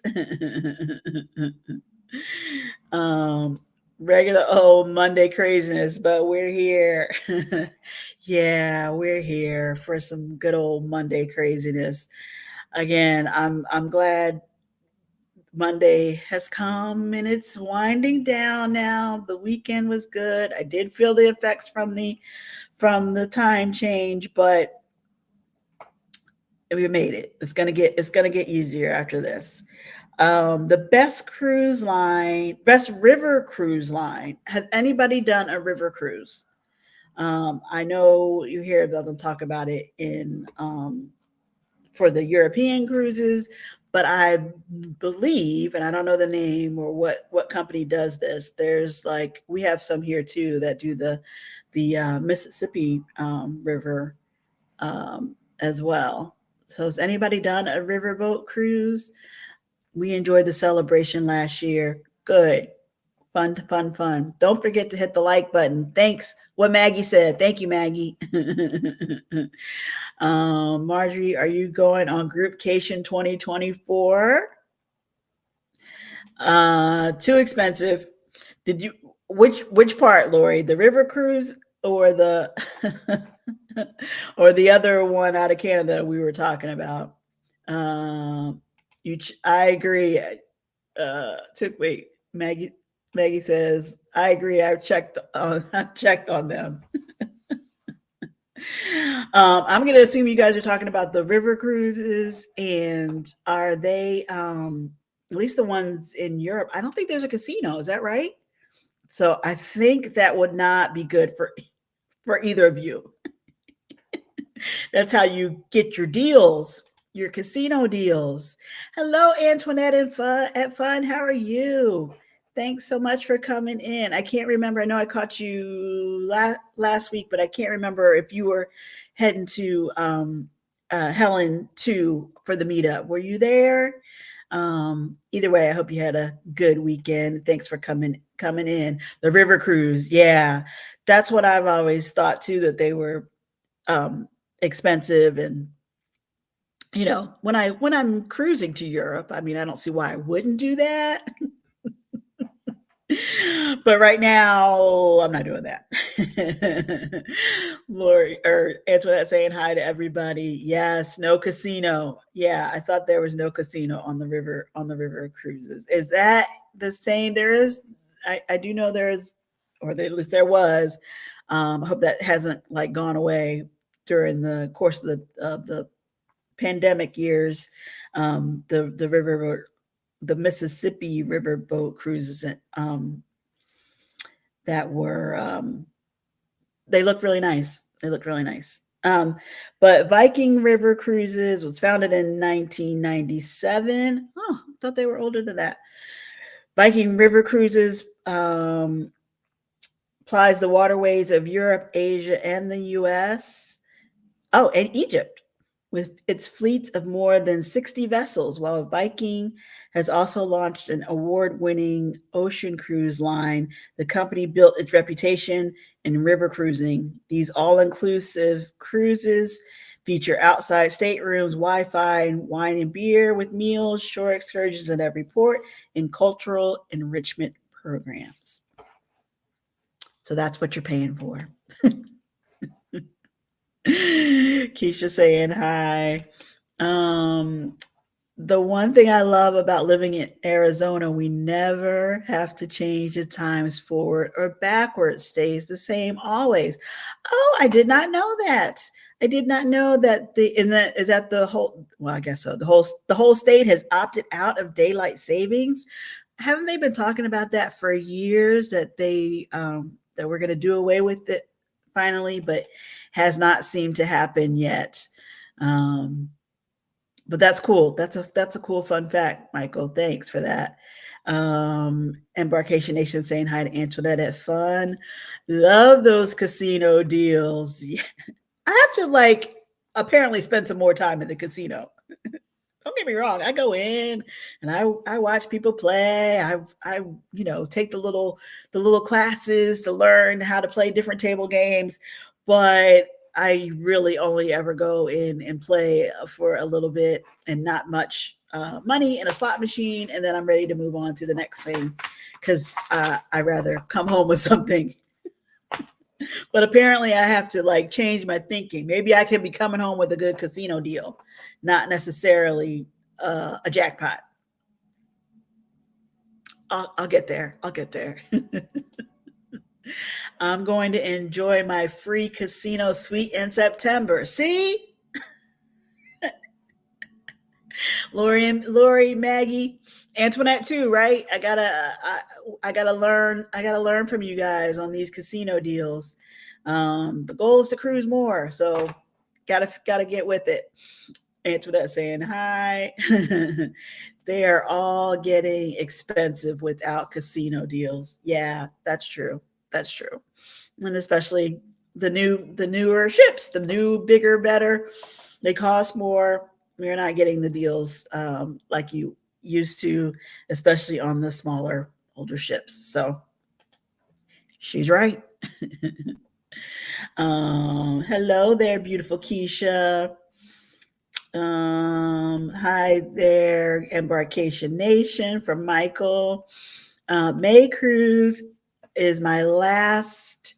um, Regular old Monday craziness, but we're here. Yeah, we're here for some good old Monday craziness. Again, I'm glad Monday has come and it's winding down now. The weekend was good. I did feel the effects from the time change, but we made it. It's gonna get easier after this. The best river cruise line. Has anybody done a river cruise? I know you hear them talk about it in for the European cruises, but I believe, and I don't know the name or what company does this. There's like we have some here too that do the Mississippi River as well. So has anybody done a riverboat cruise? We enjoyed the celebration last year. Good. Fun, fun, fun. Don't forget to hit the like button. Thanks. What Maggie said. Thank you, Maggie. Marjorie, are you going on Groupcation 2024? Too expensive. Did you which part, Lori? The river cruise or the or the other one out of Canada we were talking about? Um, I agree. Took wait, Maggie. Maggie says, "I agree. I've checked on I checked on them." I'm going to assume you guys are talking about the river cruises, and are they at least the ones in Europe? I don't think there's a casino. Is that right? So I think that would not be good for either of you. That's how you get your deals, your casino deals. Hello, Antoinette and Fun at Fun. How are you? Thanks so much for coming in. I can't remember. I know I caught you last week, but I can't remember if you were heading to Helen too for the meetup. Were you there? Either way, I hope you had a good weekend. Thanks for coming in. The river cruise, yeah, that's what I've always thought too. That they were um, expensive, and when I'm cruising to Europe, I mean, I don't see why I wouldn't do that. But right now, I'm not doing that. Lori or Antoinette saying hi to everybody. Yes, no casino. Yeah, I thought there was no casino on the river cruises. Is that the same? There is. I do know there's, or at least there was. I hope that hasn't like gone away during the course of the pandemic years. The Mississippi riverboat cruises that were they look really nice. They look really nice. But Viking River Cruises was founded in 1997. Oh, I thought they were older than that. Viking River Cruises plies the waterways of Europe, Asia, and the U.S. Oh, and Egypt, with its fleets of more than 60 vessels, while Viking has also launched an award winning ocean cruise line. The company built its reputation in river cruising. These all inclusive cruises Feature outside staterooms, Wi-Fi, and wine and beer with meals, shore excursions at every port, and cultural enrichment programs. So that's what you're paying for. Keisha saying hi. Um, the one thing I love about living in Arizona, we never have to change the times forward or backwards. Stays the same always. Oh, I did not know that. I did not know that is that the whole, well, I guess so. The whole state has opted out of daylight savings. Haven't they been talking about that for years, that that we're going to do away with it finally, but has not seemed to happen yet. Um, but that's cool. That's a cool fun fact, Michael. Thanks for that. Embarkation Nation saying hi to Antoinette at Fun. Love those casino deals. Yeah. I have to apparently spend some more time in the casino. Don't get me wrong. I go in and I watch people play. I take the little classes to learn how to play different table games, but I really only ever go in and play for a little bit and not much money in a slot machine, and then I'm ready to move on to the next thing because I rather come home with something. But apparently, I have to change my thinking. Maybe I can be coming home with a good casino deal, not necessarily a jackpot. I'll get there. I'll get there. I'm going to enjoy my free casino suite in September. See, Lori, Maggie, Antoinette too, right? I gotta learn. I gotta learn from you guys on these casino deals. The goal is to cruise more, so gotta get with it. Antoinette saying hi. They are all getting expensive without casino deals. Yeah, that's true. That's true. And especially the newer ships, the new, bigger, better, they cost more. You're not getting the deals like you used to, especially on the smaller, older ships. So she's right. Hello there, beautiful Keisha. Hi there, Embarkation Nation from Michael. May Cruise is my last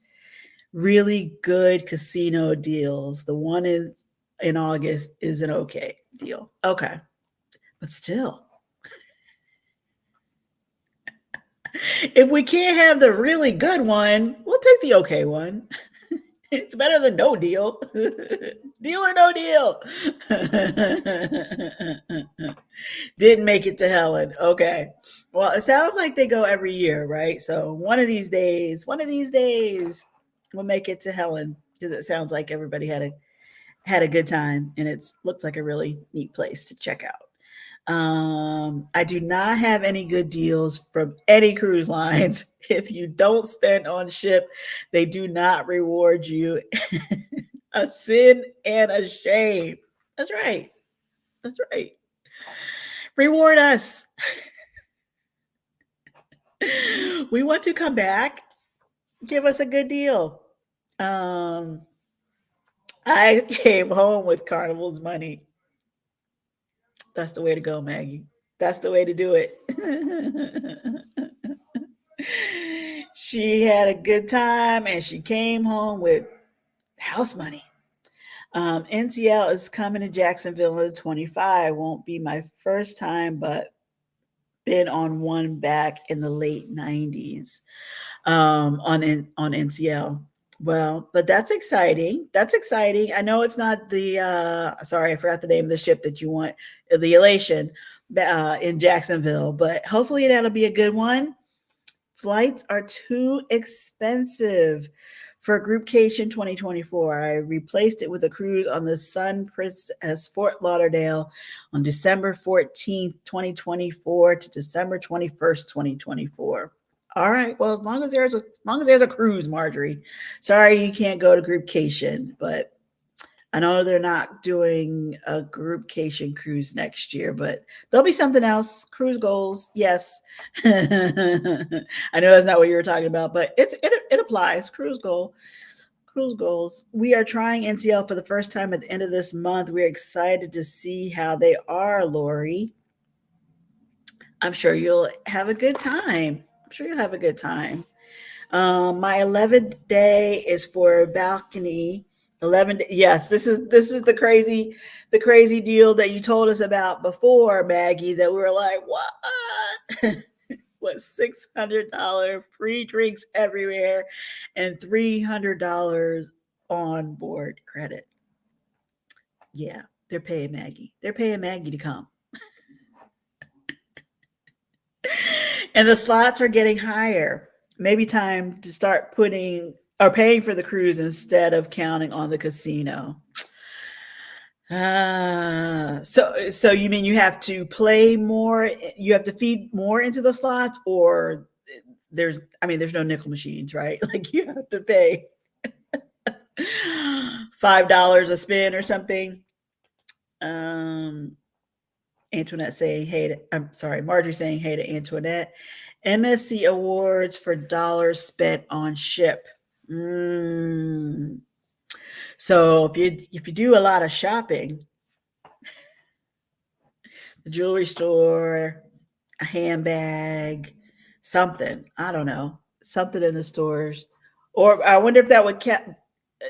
really good casino deals. The one in August is an okay deal. Okay. But still, if we can't have the really good one, we'll take the okay one. It's better than no deal. Deal or no deal. Didn't make it to Helen. Okay. Well, it sounds like they go every year, right? So one of these days, we'll make it to Helen because it sounds like everybody had a good time, and it looks like a really neat place to check out. I do not have any good deals from any cruise lines. If you don't spend on ship, they do not reward you. A sin and a shame. That's right. That's right. Reward us. We want to come back. Give us a good deal. Um, I came home with Carnival's money. That's the way to go, Maggie. That's the way to do it. She had a good time and she came home with house money. NCL is coming to Jacksonville in 25. Won't be my first time, but been on one back in the late 90s on NCL. Well, but that's exciting. That's exciting. I know it's not the sorry, I forgot the name of the ship that you want, the Elation in Jacksonville, but hopefully that'll be a good one. Flights are too expensive for Groupcation 2024. I replaced it with a cruise on the Sun Princess Fort Lauderdale on December 14th, 2024 to December 21st, 2024. All right. Well, as long as there's a cruise, Marjorie. Sorry you can't go to Groupcation, but I know they're not doing a Groupcation cruise next year, but there'll be something else. Cruise goals, yes. I know that's not what you were talking about, but it applies. Cruise goal. Cruise goals. We are trying NCL for the first time at the end of this month. We're excited to see how they are, Lori. I'm sure you'll have a good time. I'm sure you'll have a good time. My 11th day is for balcony. 11. Yes, this is the crazy deal that you told us about before, Maggie. That we were like, what? Was $600 free drinks everywhere and $300 on board credit. Yeah, they're paying Maggie. They're paying Maggie to come. And the slots are getting higher. Maybe time to start putting or paying for the cruise instead of counting on the casino. So you mean you have to play more? You have to feed more into the slots, or there's no nickel machines, right? Like you have to pay $5 a spin or something. Um, Antoinette saying hey to, I'm sorry, Marjorie saying hey to Antoinette. MSC awards for dollars spent on ship. Mm. So if you do a lot of shopping, the jewelry store, a handbag, something, I don't know, something in the stores, or I wonder if that would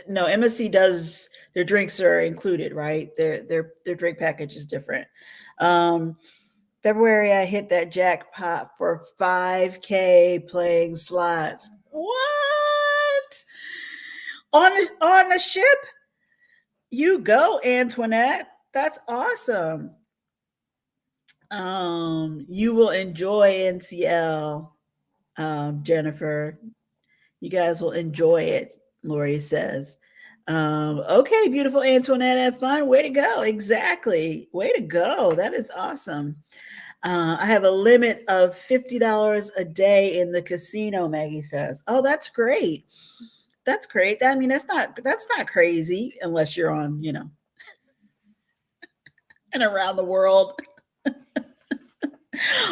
no, MSC does their drinks are included, right? Their drink package is different. Um, February, I hit that jackpot for 5K playing slots. What? On a ship? You go, Antoinette. That's awesome. You will enjoy NCL, Jennifer. You guys will enjoy it, Lori says. Okay, beautiful Antoinette, have fun. Way to go. Exactly. Way to go. That is awesome. I have a limit of $50 a day in the casino, Maggie says. Oh, that's great. That's great. I mean, that's not crazy unless you're on, and around the world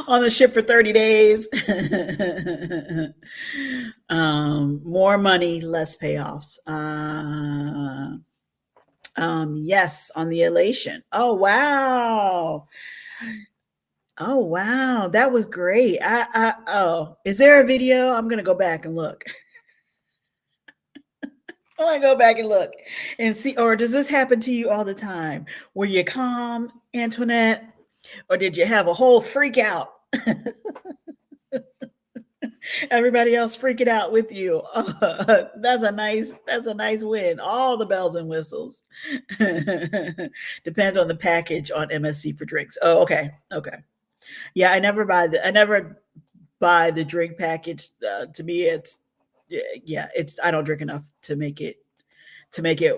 on the ship for 30 days. More money, less payoffs. Yes, on the elation. Oh wow. Oh wow, that was great. Is there a video? I'm gonna go back and look. I want to go back and look and see. Or does this happen to you all the time? Were you calm, Antoinette, or did you have a whole freak out? Everybody else freaking out with you. That's a nice win. All the bells and whistles. Depends on the package on MSC for drinks. Oh, okay, okay. Yeah, I never buy the drink package. To me, it's yeah, it's I don't drink enough to make it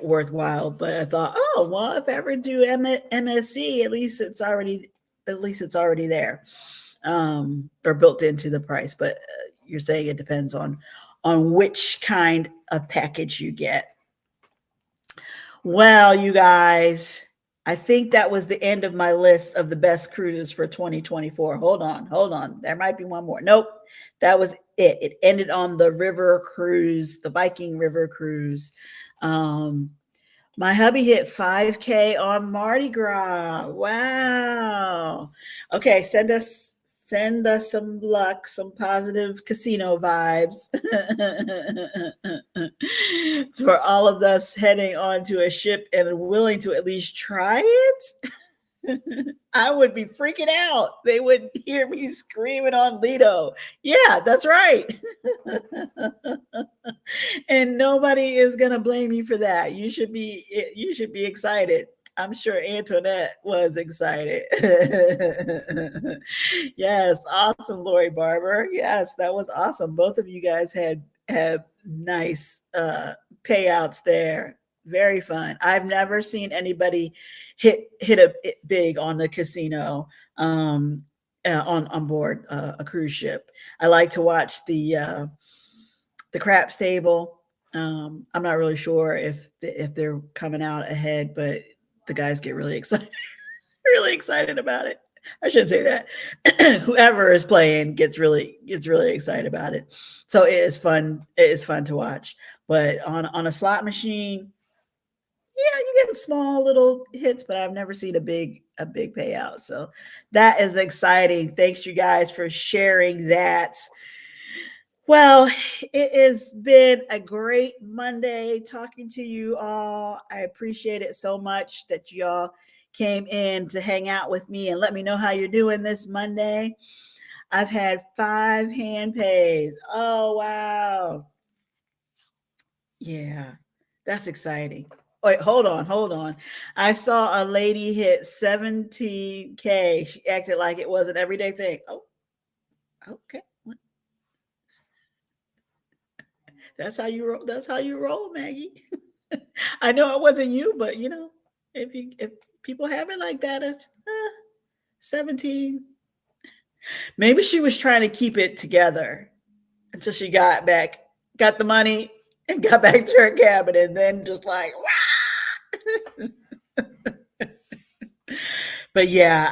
worthwhile. But I thought, oh well, if I ever do MSC, at least it's already there, or built into the price. But you're saying it depends on which kind of package you get. Well, you guys, I think that was the end of my list of the best cruises for 2024. Hold on. There might be one more. Nope. That was it. It ended on the river cruise, the Viking River cruise. Um, my hubby hit 5K on Mardi Gras. Wow. Okay, send us some luck, some positive casino vibes. It's for all of us heading onto a ship and willing to at least try it. I would be freaking out. They would hear me screaming on Lido. Yeah, that's right. And nobody is gonna blame you for that. You should be excited. I'm sure Antoinette was excited. Yes, awesome, Lori Barber. Yes, that was awesome. Both of you guys had nice payouts there. Very fun. I've never seen anybody hit it big on the casino, on board a cruise ship. I like to watch the craps table. I'm not really sure if they're coming out ahead, but the guys get really excited, really excited about it. I shouldn't say that. Whoever is playing gets really excited about it. So it is fun. It is fun to watch. But on a slot machine, yeah, you get small little hits, but I've never seen a big payout. So that is exciting. Thanks you guys for sharing that. Well, it has been a great Monday talking to you all. I appreciate it so much that y'all came in to hang out with me and let me know how you're doing this Monday. I've had 5 hand pays. Oh, wow. Yeah, that's exciting. Wait, hold on. I saw a lady hit 17K. She acted like it was an everyday thing. Oh, okay. That's how you roll. That's how you roll, Maggie. I know it wasn't you, but if people have it like that, it's 17. Maybe she was trying to keep it together until she got the money, and got back to her cabin, and then just like, wow. But yeah,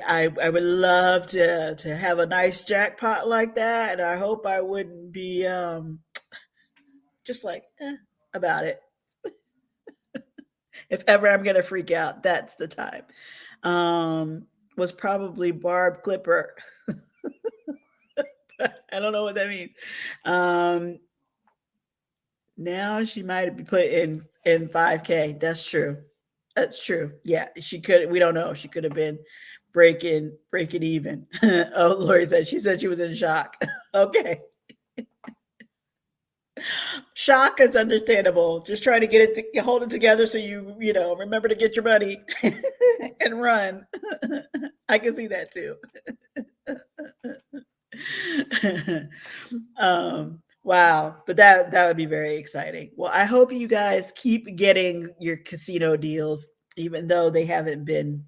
I would love to have a nice jackpot like that, and I hope I wouldn't be just like about it. If ever I'm gonna freak out, that's the time. Was probably Barb Clipper. I don't know what that means. Um, Now she might be put in 5K. That's true. That's true. Yeah, she could. We don't know. She could have been breaking even. Oh, Lori said she said she was in shock. Okay, shock is understandable. Just trying to get it to hold it together so you remember to get your money and run. I can see that too. Wow, but that would be very exciting. Well, I hope you guys keep getting your casino deals, even though they haven't been.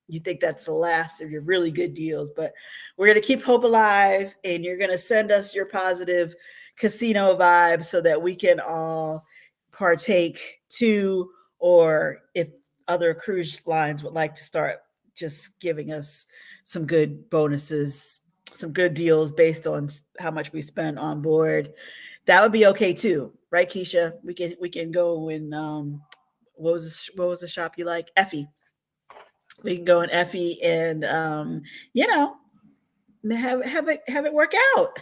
You think that's the last of your really good deals, but we're going to keep hope alive, and you're going to send us your positive casino vibes so that we can all partake too, or if other cruise lines would like to start just giving us some good bonuses, some good deals based on how much we spend on board, that would be okay too, right, Keisha? We can go and what was the shop you like? Effie. We can go in Effie and you know have it work out.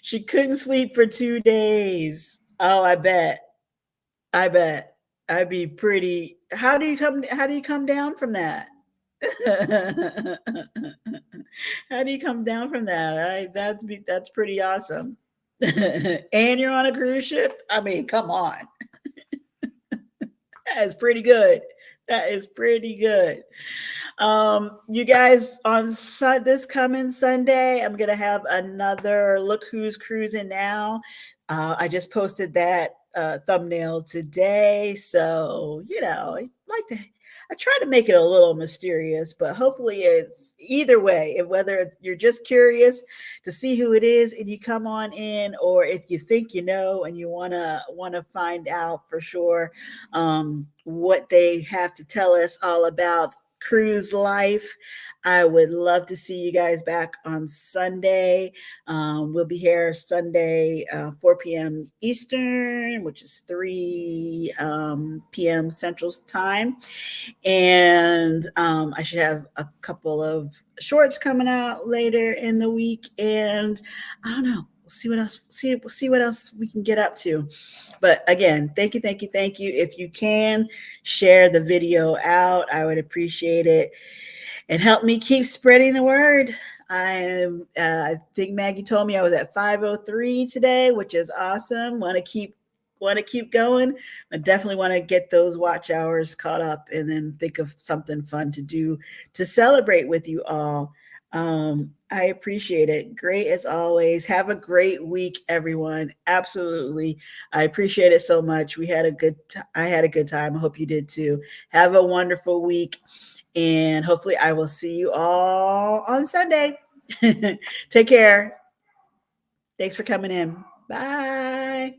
She couldn't sleep for 2 days. Oh, I bet. I bet. I'd be pretty. How do you come down from that? How do you come down from that? That's pretty awesome. And you're on a cruise ship. I mean, come on. That is pretty good. That is pretty good. You guys, on this coming Sunday, I'm gonna have another Look Who's Cruising Now. I just posted that thumbnail today, so I like to. I try to make it a little mysterious, but hopefully it's either way. Whether you're just curious to see who it is and you come on in, or if you think you know and you wanna find out for sure what they have to tell us all about cruise life. I would love to see you guys back on Sunday. We'll be here Sunday, 4 p.m. Eastern, which is 3 p.m. Central Time. And I should have a couple of shorts coming out later in the week. And I don't know. We'll see what else. We'll see what else we can get up to. But again, thank you, thank you, thank you. If you can share the video out, I would appreciate it, and help me keep spreading the word. I think Maggie told me I was at 503 today, which is awesome. Want to keep going. I definitely want to get those watch hours caught up, and then think of something fun to do to celebrate with you all. I appreciate it. Great as always. Have a great week, everyone. Absolutely. I appreciate it so much. I had a good time. I hope you did too. Have a wonderful week, and hopefully I will see you all on Sunday. Take care. Thanks for coming in. Bye.